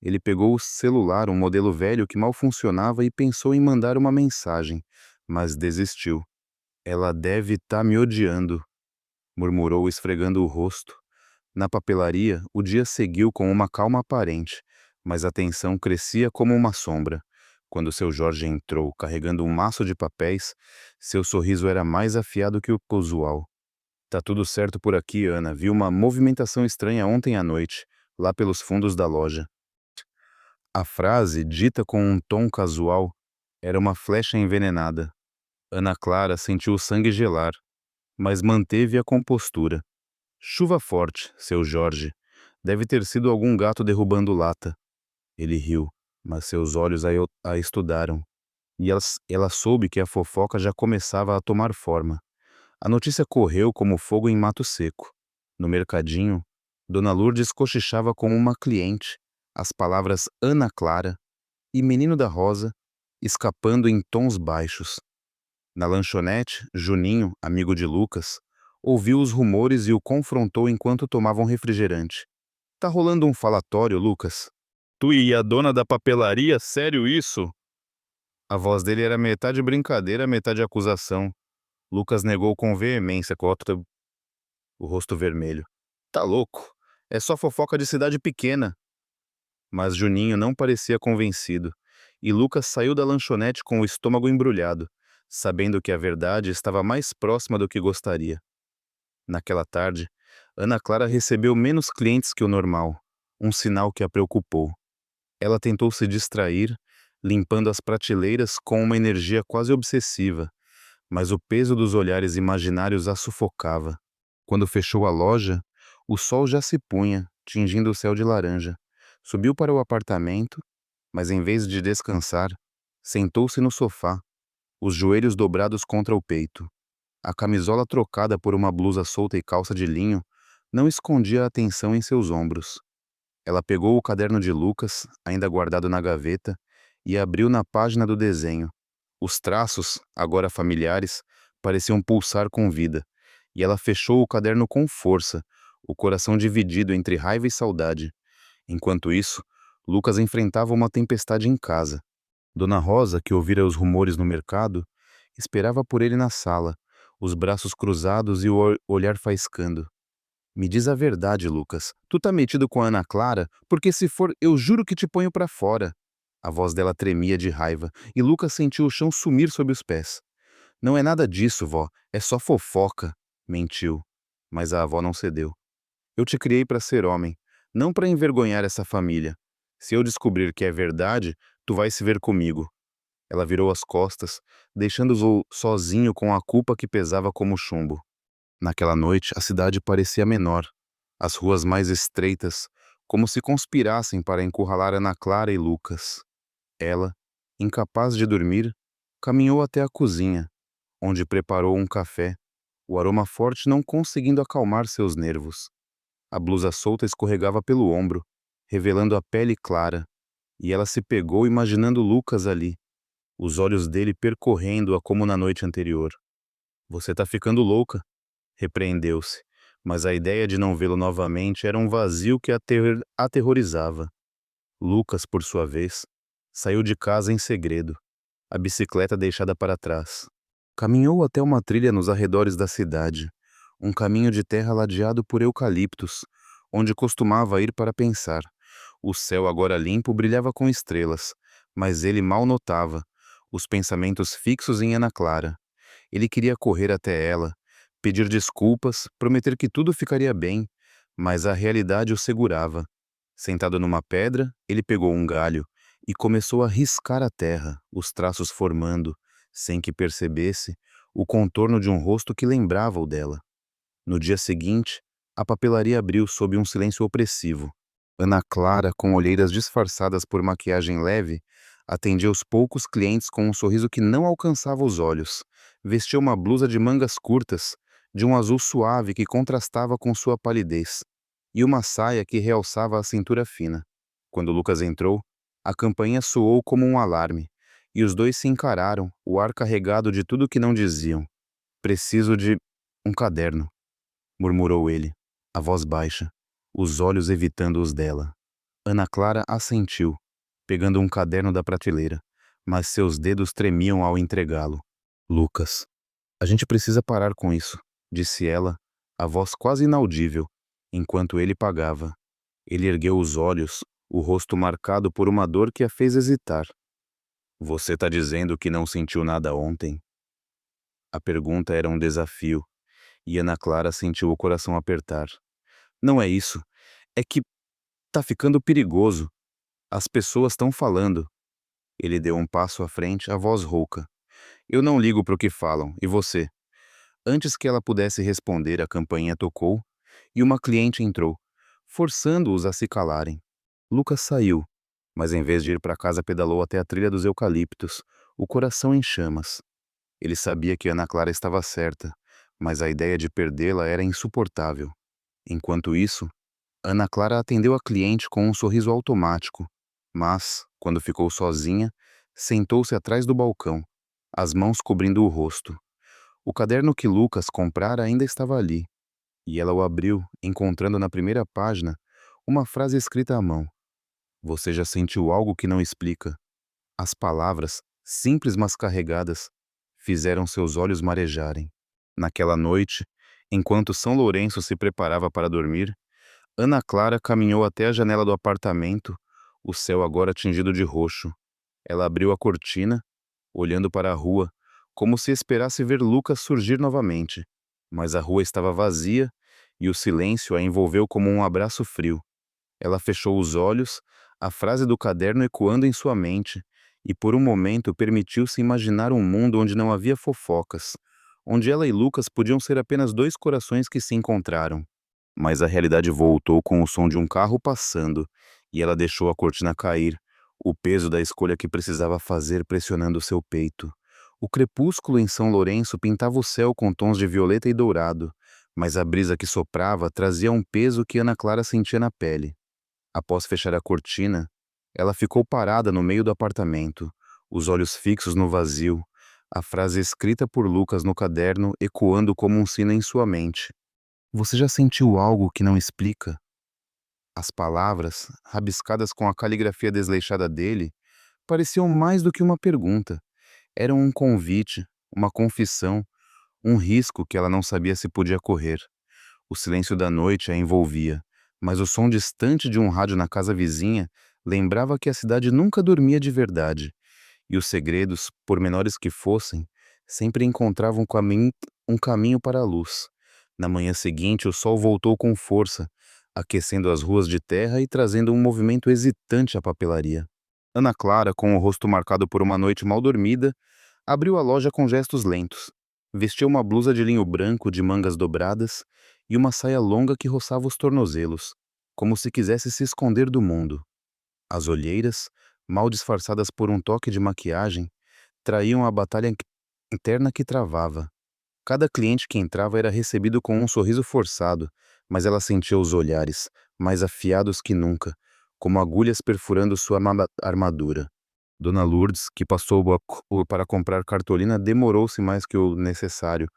Ele pegou o celular, um modelo velho que mal funcionava, e pensou em mandar uma mensagem, mas desistiu. "Ela deve estar me odiando", murmurou, esfregando o rosto. Na papelaria, o dia seguiu com uma calma aparente, mas a tensão crescia como uma sombra. Quando seu Jorge entrou, carregando um maço de papéis, seu sorriso era mais afiado que o usual. "Tá tudo certo por aqui, Ana. Vi uma movimentação estranha ontem à noite, lá pelos fundos da loja." A frase, dita com um tom casual, era uma flecha envenenada. Ana Clara sentiu o sangue gelar, mas manteve a compostura. "Chuva forte, seu Jorge. Deve ter sido algum gato derrubando lata." Ele riu, mas seus olhos a estudaram. E ela soube que a fofoca já começava a tomar forma. A notícia correu como fogo em mato seco. No mercadinho, Dona Lourdes cochichava com uma cliente, as palavras Ana Clara e Menino da Rosa escapando em tons baixos. Na lanchonete, Juninho, amigo de Lucas, ouviu os rumores e o confrontou enquanto tomavam refrigerante. "Tá rolando um falatório, Lucas?" "Tu e a dona da papelaria? Sério isso?" A voz dele era metade brincadeira, metade acusação. Lucas negou com veemência, com o rosto vermelho. "Tá louco? É só fofoca de cidade pequena." Mas Juninho não parecia convencido, e Lucas saiu da lanchonete com o estômago embrulhado, sabendo que a verdade estava mais próxima do que gostaria. Naquela tarde, Ana Clara recebeu menos clientes que o normal, um sinal que a preocupou. Ela tentou se distrair, limpando as prateleiras com uma energia quase obsessiva, mas o peso dos olhares imaginários a sufocava. Quando fechou a loja, o sol já se punha, tingindo o céu de laranja. Subiu para o apartamento, mas em vez de descansar, sentou-se no sofá, os joelhos dobrados contra o peito. A camisola trocada por uma blusa solta e calça de linho não escondia a tensão em seus ombros. Ela pegou o caderno de Lucas, ainda guardado na gaveta, e abriu na página do desenho. Os traços, agora familiares, pareciam pulsar com vida, e ela fechou o caderno com força, o coração dividido entre raiva e saudade. Enquanto isso, Lucas enfrentava uma tempestade em casa. Dona Rosa, que ouvira os rumores no mercado, esperava por ele na sala, os braços cruzados e o olhar faiscando. "Me diz a verdade, Lucas. Tu tá metido com a Ana Clara? Porque se for, eu juro que te ponho pra fora." A voz dela tremia de raiva, e Lucas sentiu o chão sumir sob os pés. "Não é nada disso, vó. É só fofoca." Mentiu. Mas a avó não cedeu. "Eu te criei pra ser homem, não pra envergonhar essa família. Se eu descobrir que é verdade, tu vai se ver comigo. Ela virou as costas, deixando-o sozinho com a culpa que pesava como chumbo. Naquela noite, a cidade parecia menor, as ruas mais estreitas, como se conspirassem para encurralar Ana Clara e Lucas. Ela, incapaz de dormir, caminhou até a cozinha, onde preparou um café, o aroma forte não conseguindo acalmar seus nervos. A blusa solta escorregava pelo ombro, revelando a pele clara, e ela se pegou imaginando Lucas ali, os olhos dele percorrendo-a como na noite anterior. Você tá ficando louca, repreendeu-se, mas a ideia de não vê-lo novamente era um vazio que a aterrorizava. Lucas, por sua vez, saiu de casa em segredo, a bicicleta deixada para trás. Caminhou até uma trilha nos arredores da cidade, um caminho de terra ladeado por eucaliptos, onde costumava ir para pensar. O céu, agora limpo, brilhava com estrelas, mas ele mal notava, os pensamentos fixos em Ana Clara. Ele queria correr até ela, pedir desculpas, prometer que tudo ficaria bem, mas a realidade o segurava. Sentado numa pedra, ele pegou um galho e começou a riscar a terra, os traços formando, sem que percebesse, o contorno de um rosto que lembrava o dela. No dia seguinte, a papelaria abriu sob um silêncio opressivo. Ana Clara, com olheiras disfarçadas por maquiagem leve, atendia os poucos clientes com um sorriso que não alcançava os olhos. Vestia uma blusa de mangas curtas, de um azul suave que contrastava com sua palidez, e uma saia que realçava a cintura fina. Quando Lucas entrou, a campainha soou como um alarme, e os dois se encararam, o ar carregado de tudo que não diziam. Preciso de um caderno, murmurou ele, a voz baixa, os olhos evitando os dela. Ana Clara assentiu, pegando um caderno da prateleira, mas seus dedos tremiam ao entregá-lo. Lucas, a gente precisa parar com isso, disse ela, a voz quase inaudível, enquanto ele pagava. Ele ergueu os olhos, o rosto marcado por uma dor que a fez hesitar. Você tá dizendo que não sentiu nada ontem? A pergunta era um desafio, e Ana Clara sentiu o coração apertar. Não é isso. É que tá ficando perigoso. As pessoas estão falando. Ele deu um passo à frente, a voz rouca. Eu não ligo pro que falam, e você? Antes que ela pudesse responder, a campainha tocou, e uma cliente entrou, forçando-os a se calarem. Lucas saiu, mas em vez de ir para casa pedalou até a trilha dos eucaliptos, o coração em chamas. Ele sabia que Ana Clara estava certa, mas a ideia de perdê-la era insuportável. Enquanto isso, Ana Clara atendeu a cliente com um sorriso automático, mas, quando ficou sozinha, sentou-se atrás do balcão, as mãos cobrindo o rosto. O caderno que Lucas comprara ainda estava ali, e ela o abriu, encontrando na primeira página uma frase escrita à mão. Você já sentiu algo que não explica? As palavras, simples mas carregadas, fizeram seus olhos marejarem. Naquela noite, enquanto São Lourenço se preparava para dormir, Ana Clara caminhou até a janela do apartamento, o céu agora tingido de roxo. Ela abriu a cortina, olhando para a rua, como se esperasse ver Lucas surgir novamente. Mas a rua estava vazia e o silêncio a envolveu como um abraço frio. Ela fechou os olhos, a frase do caderno ecoando em sua mente, e por um momento permitiu-se imaginar um mundo onde não havia fofocas, onde ela e Lucas podiam ser apenas dois corações que se encontraram. Mas a realidade voltou com o som de um carro passando, e ela deixou a cortina cair, o peso da escolha que precisava fazer pressionando seu peito. O crepúsculo em São Lourenço pintava o céu com tons de violeta e dourado, mas a brisa que soprava trazia um peso que Ana Clara sentia na pele. Após fechar a cortina, ela ficou parada no meio do apartamento, os olhos fixos no vazio, a frase escrita por Lucas no caderno ecoando como um sino em sua mente. Você já sentiu algo que não explica? As palavras, rabiscadas com a caligrafia desleixada dele, pareciam mais do que uma pergunta. Eram um convite, uma confissão, um risco que ela não sabia se podia correr. O silêncio da noite a envolvia, mas o som distante de um rádio na casa vizinha lembrava que a cidade nunca dormia de verdade, e os segredos, por menores que fossem, sempre encontravam um caminho para a luz. Na manhã seguinte, o sol voltou com força, aquecendo as ruas de terra e trazendo um movimento hesitante à papelaria. Ana Clara, com o rosto marcado por uma noite mal dormida, abriu a loja com gestos lentos. Vestiu uma blusa de linho branco de mangas dobradas e uma saia longa que roçava os tornozelos, como se quisesse se esconder do mundo. As olheiras, mal disfarçadas por um toque de maquiagem, traíam a batalha interna que travava. Cada cliente que entrava era recebido com um sorriso forçado, mas ela sentia os olhares, mais afiados que nunca, como agulhas perfurando sua armadura. Dona Lourdes, que passou para comprar cartolina, demorou-se mais que o necessário,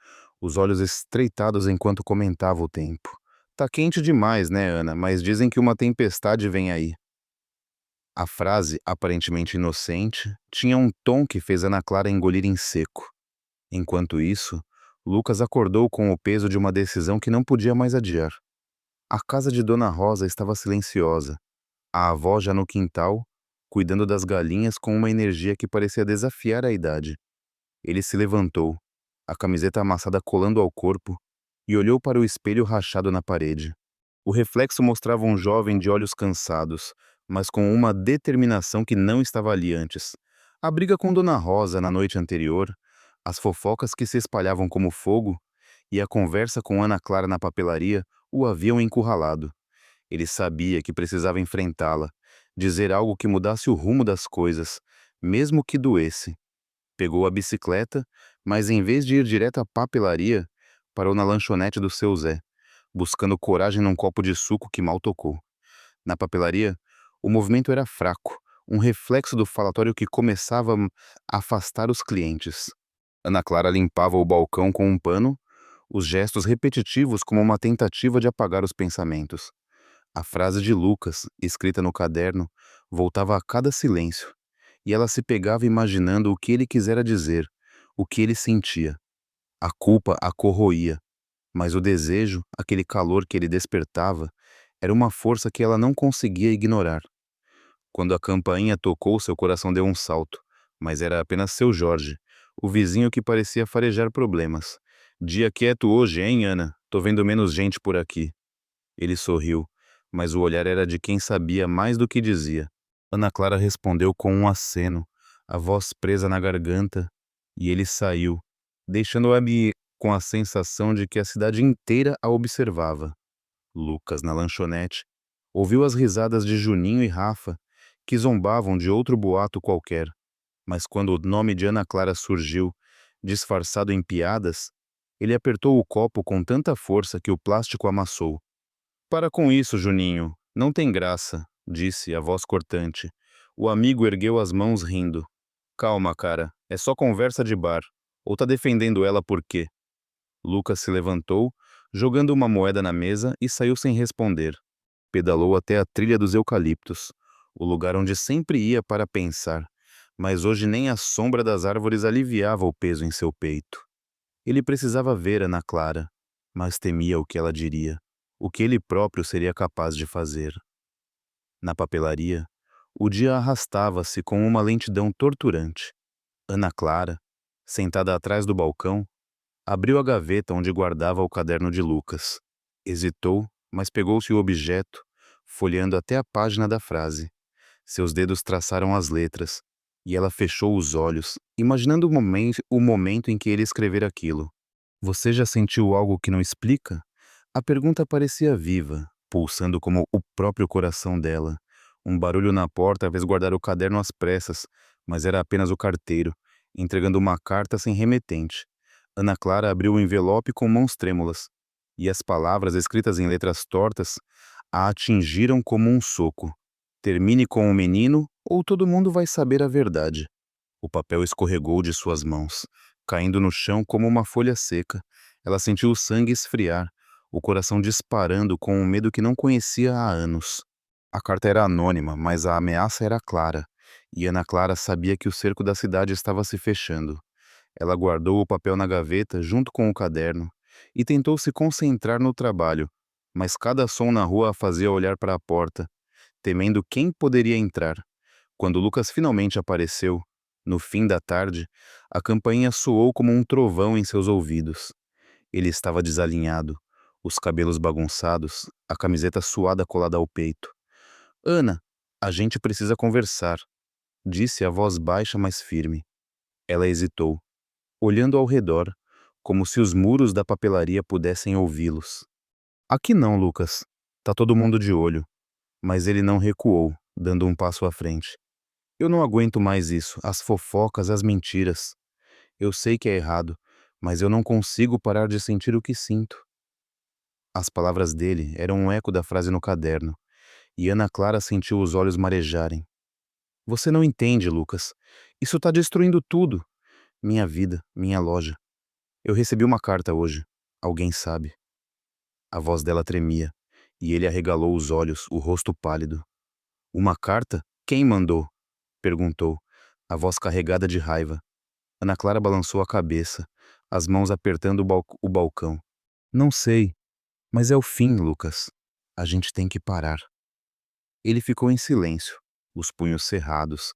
os olhos estreitados enquanto comentava o tempo. Tá quente demais, né, Ana? Mas dizem que uma tempestade vem aí. A frase, aparentemente inocente, tinha um tom que fez Ana Clara engolir em seco. Enquanto isso, Lucas acordou com o peso de uma decisão que não podia mais adiar. A casa de Dona Rosa estava silenciosa, a avó já no quintal, cuidando das galinhas com uma energia que parecia desafiar a idade. Ele se levantou, a camiseta amassada colando ao corpo, e olhou para o espelho rachado na parede. O reflexo mostrava um jovem de olhos cansados, mas com uma determinação que não estava ali antes. A briga com Dona Rosa na noite anterior, as fofocas que se espalhavam como fogo, e a conversa com Ana Clara na papelaria o haviam encurralado. Ele sabia que precisava enfrentá-la, dizer algo que mudasse o rumo das coisas, mesmo que doesse. Pegou a bicicleta, mas em vez de ir direto à papelaria, parou na lanchonete do seu Zé, buscando coragem num copo de suco que mal tocou. Na papelaria, o movimento era fraco, um reflexo do falatório que começava a afastar os clientes. Ana Clara limpava o balcão com um pano, os gestos repetitivos como uma tentativa de apagar os pensamentos. A frase de Lucas, escrita no caderno, voltava a cada silêncio, e ela se pegava imaginando o que ele quisera dizer, o que ele sentia. A culpa a corroía, mas o desejo, aquele calor que ele despertava, era uma força que ela não conseguia ignorar. Quando a campainha tocou, seu coração deu um salto, mas era apenas seu Jorge, o vizinho que parecia farejar problemas. Dia quieto hoje, hein, Ana? Tô vendo menos gente por aqui. Ele sorriu, mas o olhar era de quem sabia mais do que dizia. Ana Clara respondeu com um aceno, a voz presa na garganta, e ele saiu, deixando-a com a sensação de que a cidade inteira a observava. Lucas, na lanchonete, ouviu as risadas de Juninho e Rafa, que zombavam de outro boato qualquer, mas quando o nome de Ana Clara surgiu, disfarçado em piadas, ele apertou o copo com tanta força que o plástico amassou. Para com isso, Juninho. Não tem graça, disse a voz cortante. O amigo ergueu as mãos rindo. Calma, cara. É só conversa de bar. Ou tá defendendo ela por quê? Lucas se levantou, jogando uma moeda na mesa e saiu sem responder. Pedalou até a trilha dos eucaliptos, o lugar onde sempre ia para pensar, mas hoje nem a sombra das árvores aliviava o peso em seu peito. Ele precisava ver Ana Clara, mas temia o que ela diria, o que ele próprio seria capaz de fazer. Na papelaria, o dia arrastava-se com uma lentidão torturante. Ana Clara, sentada atrás do balcão, abriu a gaveta onde guardava o caderno de Lucas. Hesitou, mas pegou-se o objeto, folheando até a página da frase. Seus dedos traçaram as letras, e ela fechou os olhos, imaginando o momento em que ele escrever aquilo. Você já sentiu algo que não explica? A pergunta parecia viva, pulsando como o próprio coração dela. Um barulho na porta fez guardar o caderno às pressas, mas era apenas o carteiro, entregando uma carta sem remetente. Ana Clara abriu o envelope com mãos trêmulas, e as palavras escritas em letras tortas a atingiram como um soco. Termine com o menino, ou todo mundo vai saber a verdade. O papel escorregou de suas mãos, caindo no chão como uma folha seca. Ela sentiu o sangue esfriar, o coração disparando com um medo que não conhecia há anos. A carta era anônima, mas a ameaça era clara, e Ana Clara sabia que o cerco da cidade estava se fechando. Ela guardou o papel na gaveta junto com o caderno e tentou se concentrar no trabalho, mas cada som na rua a fazia olhar para a porta, temendo quem poderia entrar. Quando Lucas finalmente apareceu, no fim da tarde, a campainha soou como um trovão em seus ouvidos. Ele estava desalinhado, os cabelos bagunçados, a camiseta suada colada ao peito. Ana, a gente precisa conversar, disse a voz baixa, mas firme. Ela hesitou, olhando ao redor, como se os muros da papelaria pudessem ouvi-los. Aqui não, Lucas. Tá todo mundo de olho. Mas ele não recuou, dando um passo à frente. Eu não aguento mais isso, as fofocas, as mentiras. Eu sei que é errado, mas eu não consigo parar de sentir o que sinto. As palavras dele eram um eco da frase no caderno, e Ana Clara sentiu os olhos marejarem. Você não entende, Lucas. Isso tá destruindo tudo. Minha vida, minha loja. Eu recebi uma carta hoje. Alguém sabe. A voz dela tremia, e ele arregalou os olhos, o rosto pálido. Uma carta? Quem mandou? Perguntou, a voz carregada de raiva. Ana Clara balançou a cabeça, as mãos apertando o balcão. Não sei, mas é o fim, Lucas. A gente tem que parar. Ele ficou em silêncio, os punhos cerrados,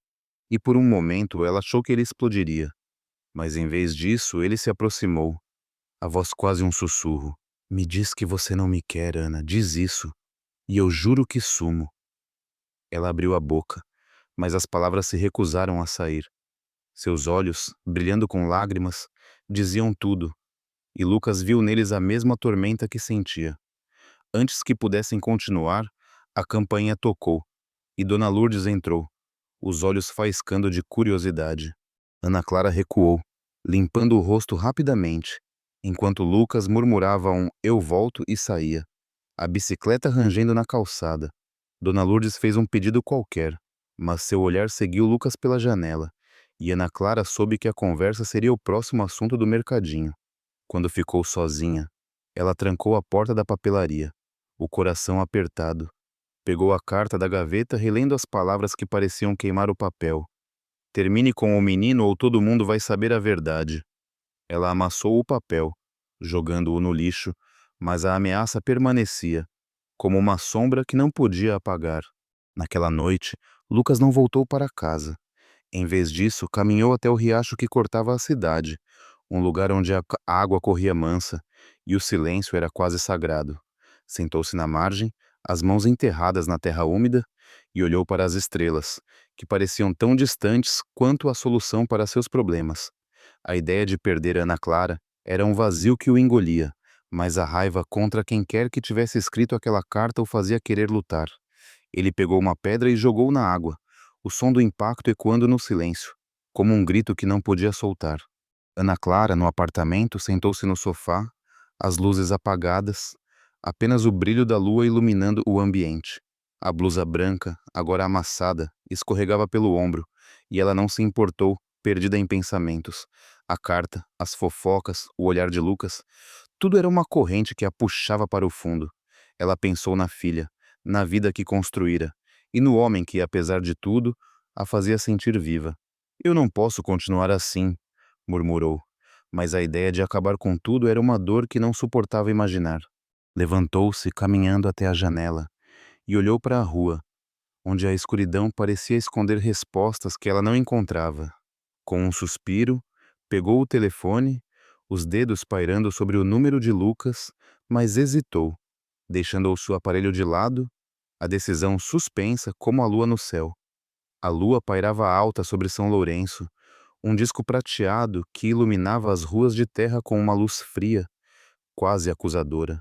e por um momento ela achou que ele explodiria. Mas em vez disso, ele se aproximou, a voz quase um sussurro. Me diz que você não me quer, Ana, diz isso, e eu juro que sumo. Ela abriu a boca, mas as palavras se recusaram a sair. Seus olhos, brilhando com lágrimas, diziam tudo, e Lucas viu neles a mesma tormenta que sentia. Antes que pudessem continuar, a campainha tocou, e Dona Lourdes entrou, os olhos faiscando de curiosidade. Ana Clara recuou, limpando o rosto rapidamente, enquanto Lucas murmurava um "eu volto" e saía, a bicicleta rangendo na calçada. Dona Lourdes fez um pedido qualquer, mas seu olhar seguiu Lucas pela janela, e Ana Clara soube que a conversa seria o próximo assunto do mercadinho. Quando ficou sozinha, ela trancou a porta da papelaria, o coração apertado. Pegou a carta da gaveta, relendo as palavras que pareciam queimar o papel. Termine com o menino ou todo mundo vai saber a verdade. Ela amassou o papel, jogando-o no lixo, mas a ameaça permanecia, como uma sombra que não podia apagar. Naquela noite, Lucas não voltou para casa. Em vez disso, caminhou até o riacho que cortava a cidade, um lugar onde a água corria mansa e o silêncio era quase sagrado. Sentou-se na margem, as mãos enterradas na terra úmida, e olhou para as estrelas, que pareciam tão distantes quanto a solução para seus problemas. A ideia de perder Ana Clara era um vazio que o engolia, mas a raiva contra quem quer que tivesse escrito aquela carta o fazia querer lutar. Ele pegou uma pedra e jogou na água, o som do impacto ecoando no silêncio, como um grito que não podia soltar. Ana Clara, no apartamento, sentou-se no sofá, as luzes apagadas, apenas o brilho da lua iluminando o ambiente. A blusa branca, agora amassada, escorregava pelo ombro, e ela não se importou, perdida em pensamentos. A carta, as fofocas, o olhar de Lucas, tudo era uma corrente que a puxava para o fundo. Ela pensou na filha, na vida que construíra, e no homem que, apesar de tudo, a fazia sentir viva. Eu não posso continuar assim, murmurou, mas a ideia de acabar com tudo era uma dor que não suportava imaginar. Levantou-se, caminhando até a janela, e olhou para a rua, onde a escuridão parecia esconder respostas que ela não encontrava. Com um suspiro, pegou o telefone, os dedos pairando sobre o número de Lucas, mas hesitou, deixando o seu aparelho de lado, a decisão suspensa como a lua no céu. A lua pairava alta sobre São Lourenço, um disco prateado que iluminava as ruas de terra com uma luz fria, quase acusadora.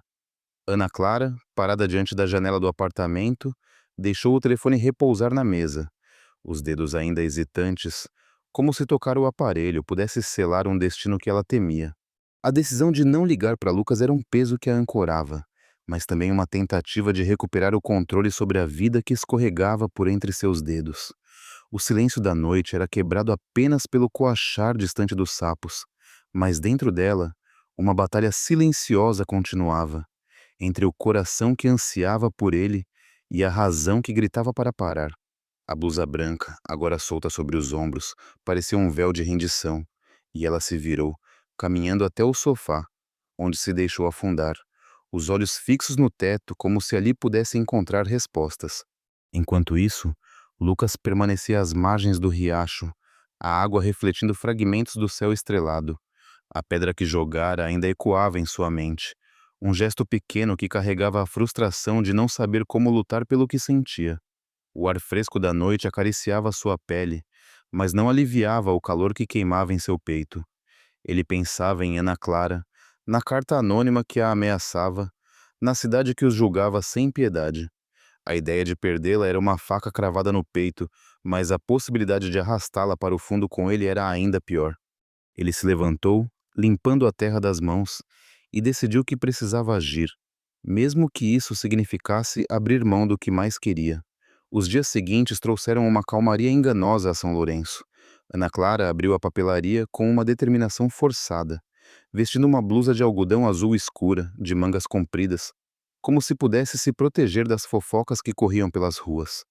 Ana Clara, parada diante da janela do apartamento, deixou o telefone repousar na mesa, os dedos ainda hesitantes, como se tocar o aparelho pudesse selar um destino que ela temia. A decisão de não ligar para Lucas era um peso que a ancorava, mas também uma tentativa de recuperar o controle sobre a vida que escorregava por entre seus dedos. O silêncio da noite era quebrado apenas pelo coachar distante dos sapos, mas dentro dela, uma batalha silenciosa continuava, entre o coração que ansiava por ele e a razão que gritava para parar. A blusa branca, agora solta sobre os ombros, parecia um véu de rendição, e ela se virou, caminhando até o sofá, onde se deixou afundar, os olhos fixos no teto como se ali pudesse encontrar respostas. Enquanto isso, Lucas permanecia às margens do riacho, a água refletindo fragmentos do céu estrelado. A pedra que jogara ainda ecoava em sua mente, Um gesto pequeno que carregava a frustração de não saber como lutar pelo que sentia. O ar fresco da noite acariciava sua pele, mas não aliviava o calor que queimava em seu peito. Ele pensava em Ana Clara, na carta anônima que a ameaçava, na cidade que os julgava sem piedade. A ideia de perdê-la era uma faca cravada no peito, mas a possibilidade de arrastá-la para o fundo com ele era ainda pior. Ele se levantou, limpando a terra das mãos, e decidiu que precisava agir, mesmo que isso significasse abrir mão do que mais queria. Os dias seguintes trouxeram uma calmaria enganosa a São Lourenço. Ana Clara abriu a papelaria com uma determinação forçada, vestindo uma blusa de algodão azul escura, de mangas compridas, como se pudesse se proteger das fofocas que corriam pelas ruas.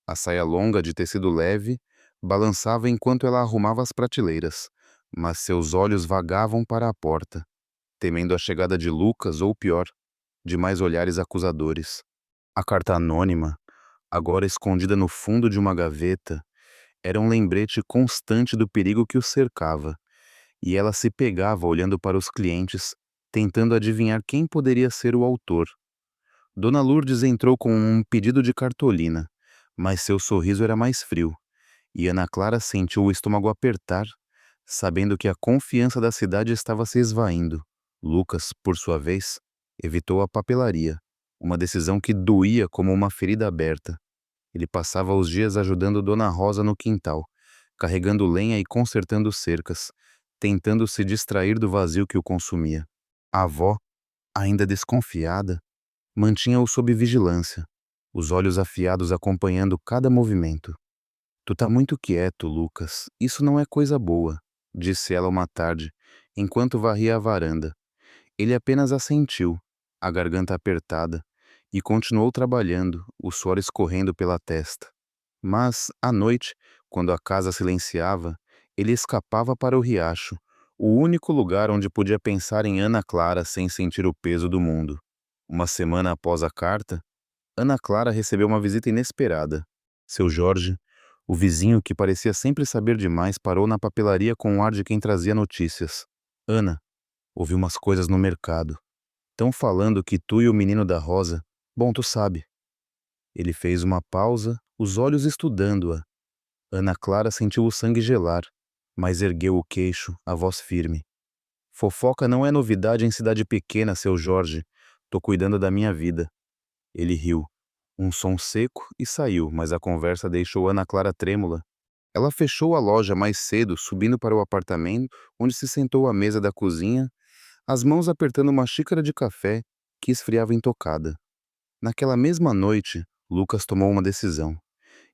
A saia longa de tecido leve balançava enquanto ela arrumava as prateleiras, mas seus olhos vagavam para a porta, temendo a chegada de Lucas ou pior, de mais olhares acusadores. A carta anônima, agora escondida no fundo de uma gaveta, era um lembrete constante do perigo que o cercava, e ela se pegava olhando para os clientes, tentando adivinhar quem poderia ser o autor. Dona Lourdes entrou com um pedido de cartolina, mas seu sorriso era mais frio, e Ana Clara sentiu o estômago apertar, sabendo que a confiança da cidade estava se esvaindo. Lucas, por sua vez, evitou a papelaria, uma decisão que doía como uma ferida aberta. Ele passava os dias ajudando Dona Rosa no quintal, carregando lenha e consertando cercas, tentando se distrair do vazio que o consumia. A avó, ainda desconfiada, mantinha-o sob vigilância, os olhos afiados acompanhando cada movimento. "Tu tá muito quieto, Lucas. Isso não é coisa boa", disse ela uma tarde, enquanto varria a varanda. Ele apenas assentiu, a garganta apertada, e continuou trabalhando, o suor escorrendo pela testa. Mas, à noite, quando a casa silenciava, ele escapava para o riacho, o único lugar onde podia pensar em Ana Clara sem sentir o peso do mundo. Uma semana após a carta, Ana Clara recebeu uma visita inesperada. Seu Jorge, o vizinho que parecia sempre saber demais, parou na papelaria com o ar de quem trazia notícias. "Ana, ouvi umas coisas no mercado. Tão falando que tu e o menino da Rosa... Bom, tu sabe." Ele fez uma pausa, os olhos estudando-a. Ana Clara sentiu o sangue gelar, mas ergueu o queixo, a voz firme. "Fofoca não é novidade em cidade pequena, seu Jorge. Tô cuidando da minha vida." Ele riu. Um som seco e saiu, mas a conversa deixou Ana Clara trêmula. Ela fechou a loja mais cedo, subindo para o apartamento, onde se sentou à mesa da cozinha, as mãos apertando uma xícara de café que esfriava intocada. Naquela mesma noite, Lucas tomou uma decisão.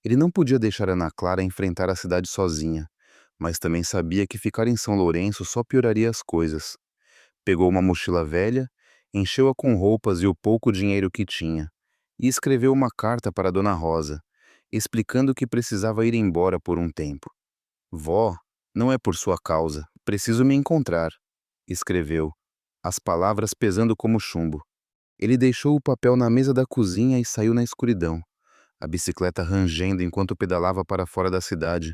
Ele não podia deixar Ana Clara enfrentar a cidade sozinha, mas também sabia que ficar em São Lourenço só pioraria as coisas. Pegou uma mochila velha, encheu-a com roupas e o pouco dinheiro que tinha, e escreveu uma carta para Dona Rosa, explicando que precisava ir embora por um tempo. "Vó, não é por sua causa, preciso me encontrar", escreveu, as palavras pesando como chumbo. Ele deixou o papel na mesa da cozinha e saiu na escuridão, a bicicleta rangendo enquanto pedalava para fora da cidade,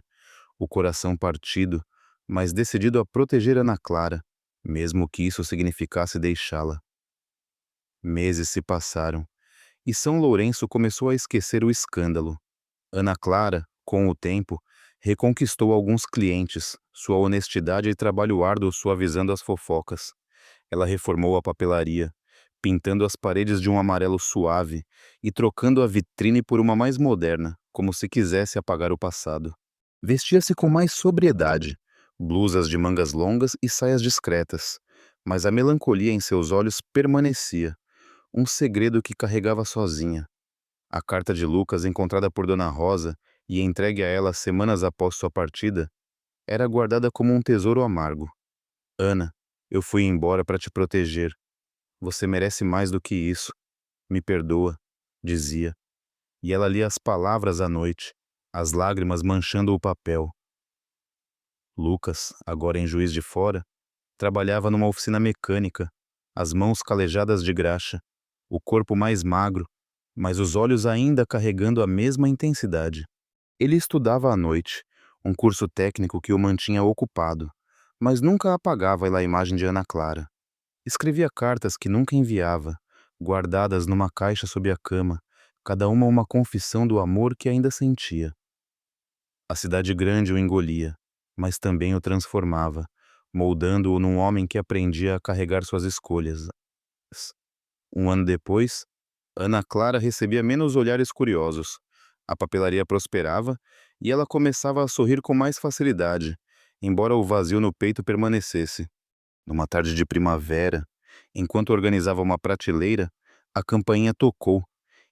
o coração partido, mas decidido a proteger Ana Clara, mesmo que isso significasse deixá-la. Meses se passaram, e São Lourenço começou a esquecer o escândalo. Ana Clara, com o tempo, reconquistou alguns clientes, sua honestidade e trabalho árduo suavizando as fofocas. Ela reformou a papelaria, pintando as paredes de um amarelo suave e trocando a vitrine por uma mais moderna, como se quisesse apagar o passado. Vestia-se com mais sobriedade, blusas de mangas longas e saias discretas, mas a melancolia em seus olhos permanecia, um segredo que carregava sozinha. A carta de Lucas, encontrada por Dona Rosa e entregue a ela semanas após sua partida, era guardada como um tesouro amargo. "Ana, eu fui embora para te proteger. Você merece mais do que isso. Me perdoa", dizia. E ela lia as palavras à noite, as lágrimas manchando o papel. Lucas, agora em Juiz de Fora, trabalhava numa oficina mecânica, as mãos calejadas de graxa, o corpo mais magro, mas os olhos ainda carregando a mesma intensidade. Ele estudava à noite, um curso técnico que o mantinha ocupado, mas nunca apagava a imagem de Ana Clara. Escrevia cartas que nunca enviava, guardadas numa caixa sob a cama, cada uma confissão do amor que ainda sentia. A cidade grande o engolia, mas também o transformava, moldando-o num homem que aprendia a carregar suas escolhas. Um ano depois, Ana Clara recebia menos olhares curiosos. A papelaria prosperava e ela começava a sorrir com mais facilidade, embora o vazio no peito permanecesse. Numa tarde de primavera, enquanto organizava uma prateleira, a campainha tocou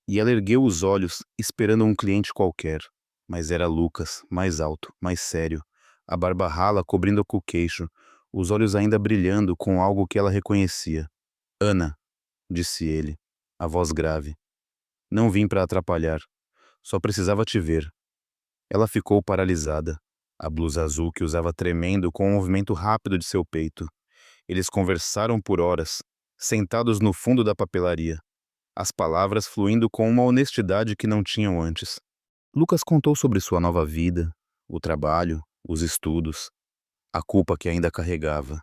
e ela ergueu os olhos, esperando um cliente qualquer. Mas era Lucas, mais alto, mais sério, a barba rala cobrindo o queixo, os olhos ainda brilhando com algo que ela reconhecia. Ana, disse ele, a voz grave. Não vim para atrapalhar. Só precisava te ver. Ela ficou paralisada, a blusa azul que usava tremendo com um movimento rápido de seu peito. Eles conversaram por horas, sentados no fundo da papelaria, as palavras fluindo com uma honestidade que não tinham antes. Lucas contou sobre sua nova vida, o trabalho, os estudos, a culpa que ainda carregava.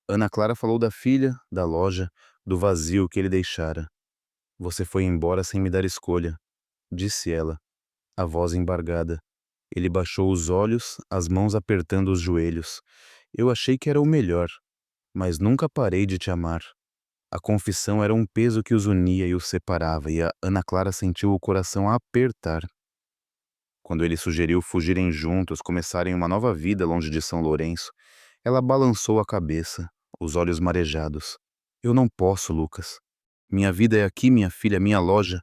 Ana Clara falou da filha, da loja, do vazio que ele deixara. Você foi embora sem me dar escolha, disse ela, a voz embargada. Ele baixou os olhos, as mãos apertando os joelhos. Eu achei que era o melhor, mas nunca parei de te amar. A confissão era um peso que os unia e os separava, e a Ana Clara sentiu o coração apertar. Quando ele sugeriu fugirem juntos, começarem uma nova vida longe de São Lourenço, ela balançou a cabeça, os olhos marejados. Eu não posso, Lucas. Minha vida é aqui, minha filha, minha loja.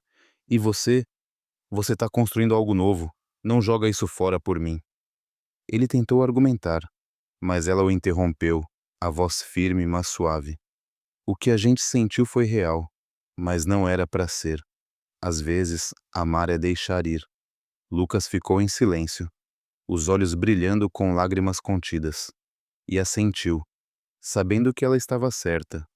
E você está construindo algo novo. Não joga isso fora por mim. Ele tentou argumentar, mas ela o interrompeu, a voz firme, mas suave. O que a gente sentiu foi real, mas não era para ser. Às vezes, amar é deixar ir. Lucas ficou em silêncio, os olhos brilhando com lágrimas contidas, e assentiu, sabendo que ela estava certa.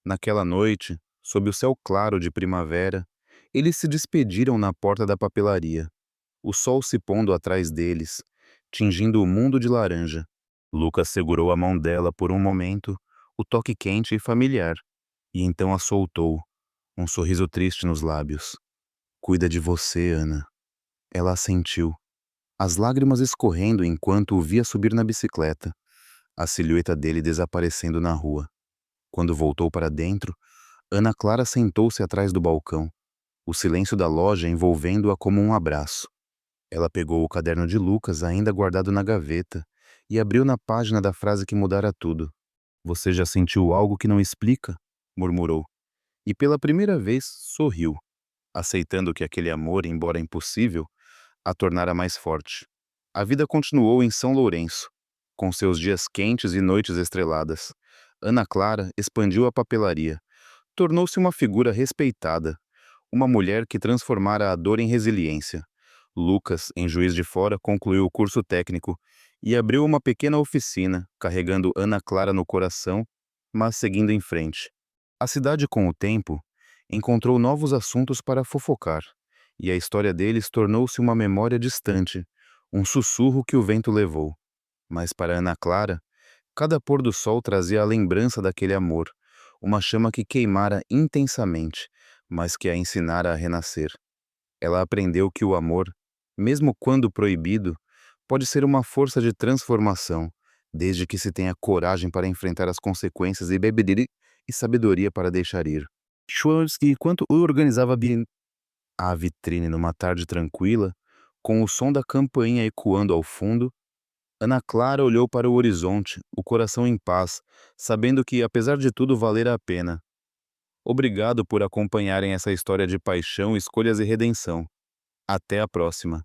Naquela noite, sob o céu claro de primavera, eles se despediram na porta da papelaria, o sol se pondo atrás deles, tingindo o mundo de laranja. Lucas segurou a mão dela por um momento, o toque quente e familiar, e então a soltou, um sorriso triste nos lábios. Cuida de você, Ana. Ela assentiu, as lágrimas escorrendo enquanto o via subir na bicicleta, a silhueta dele desaparecendo na rua. Quando voltou para dentro, Ana Clara sentou-se atrás do balcão, o silêncio da loja envolvendo-a como um abraço. Ela pegou o caderno de Lucas ainda guardado na gaveta e abriu na página da frase que mudara tudo. Você já sentiu algo que não explica? Murmurou. E pela primeira vez sorriu, aceitando que aquele amor, embora impossível, a tornara mais forte. A vida continuou em São Lourenço, com seus dias quentes e noites estreladas. Ana Clara expandiu a papelaria. Tornou-se uma figura respeitada, uma mulher que transformara a dor em resiliência. Lucas, em Juiz de Fora, concluiu o curso técnico e abriu uma pequena oficina, carregando Ana Clara no coração, mas seguindo em frente. A cidade, com o tempo, encontrou novos assuntos para fofocar, e a história deles tornou-se uma memória distante, um sussurro que o vento levou. Mas para Ana Clara, cada pôr do sol trazia a lembrança daquele amor, uma chama que queimara intensamente, mas que a ensinara a renascer. Ela aprendeu que o amor, mesmo quando proibido, pode ser uma força de transformação, desde que se tenha coragem para enfrentar as consequências e bebedeira e sabedoria para deixar ir. Schwarzschild, enquanto organizava bem a vitrine numa tarde tranquila, com o som da campainha ecoando ao fundo, Ana Clara olhou para o horizonte, o coração em paz, sabendo que, apesar de tudo, valera a pena. Obrigado por acompanharem essa história de paixão, escolhas e redenção. Até a próxima.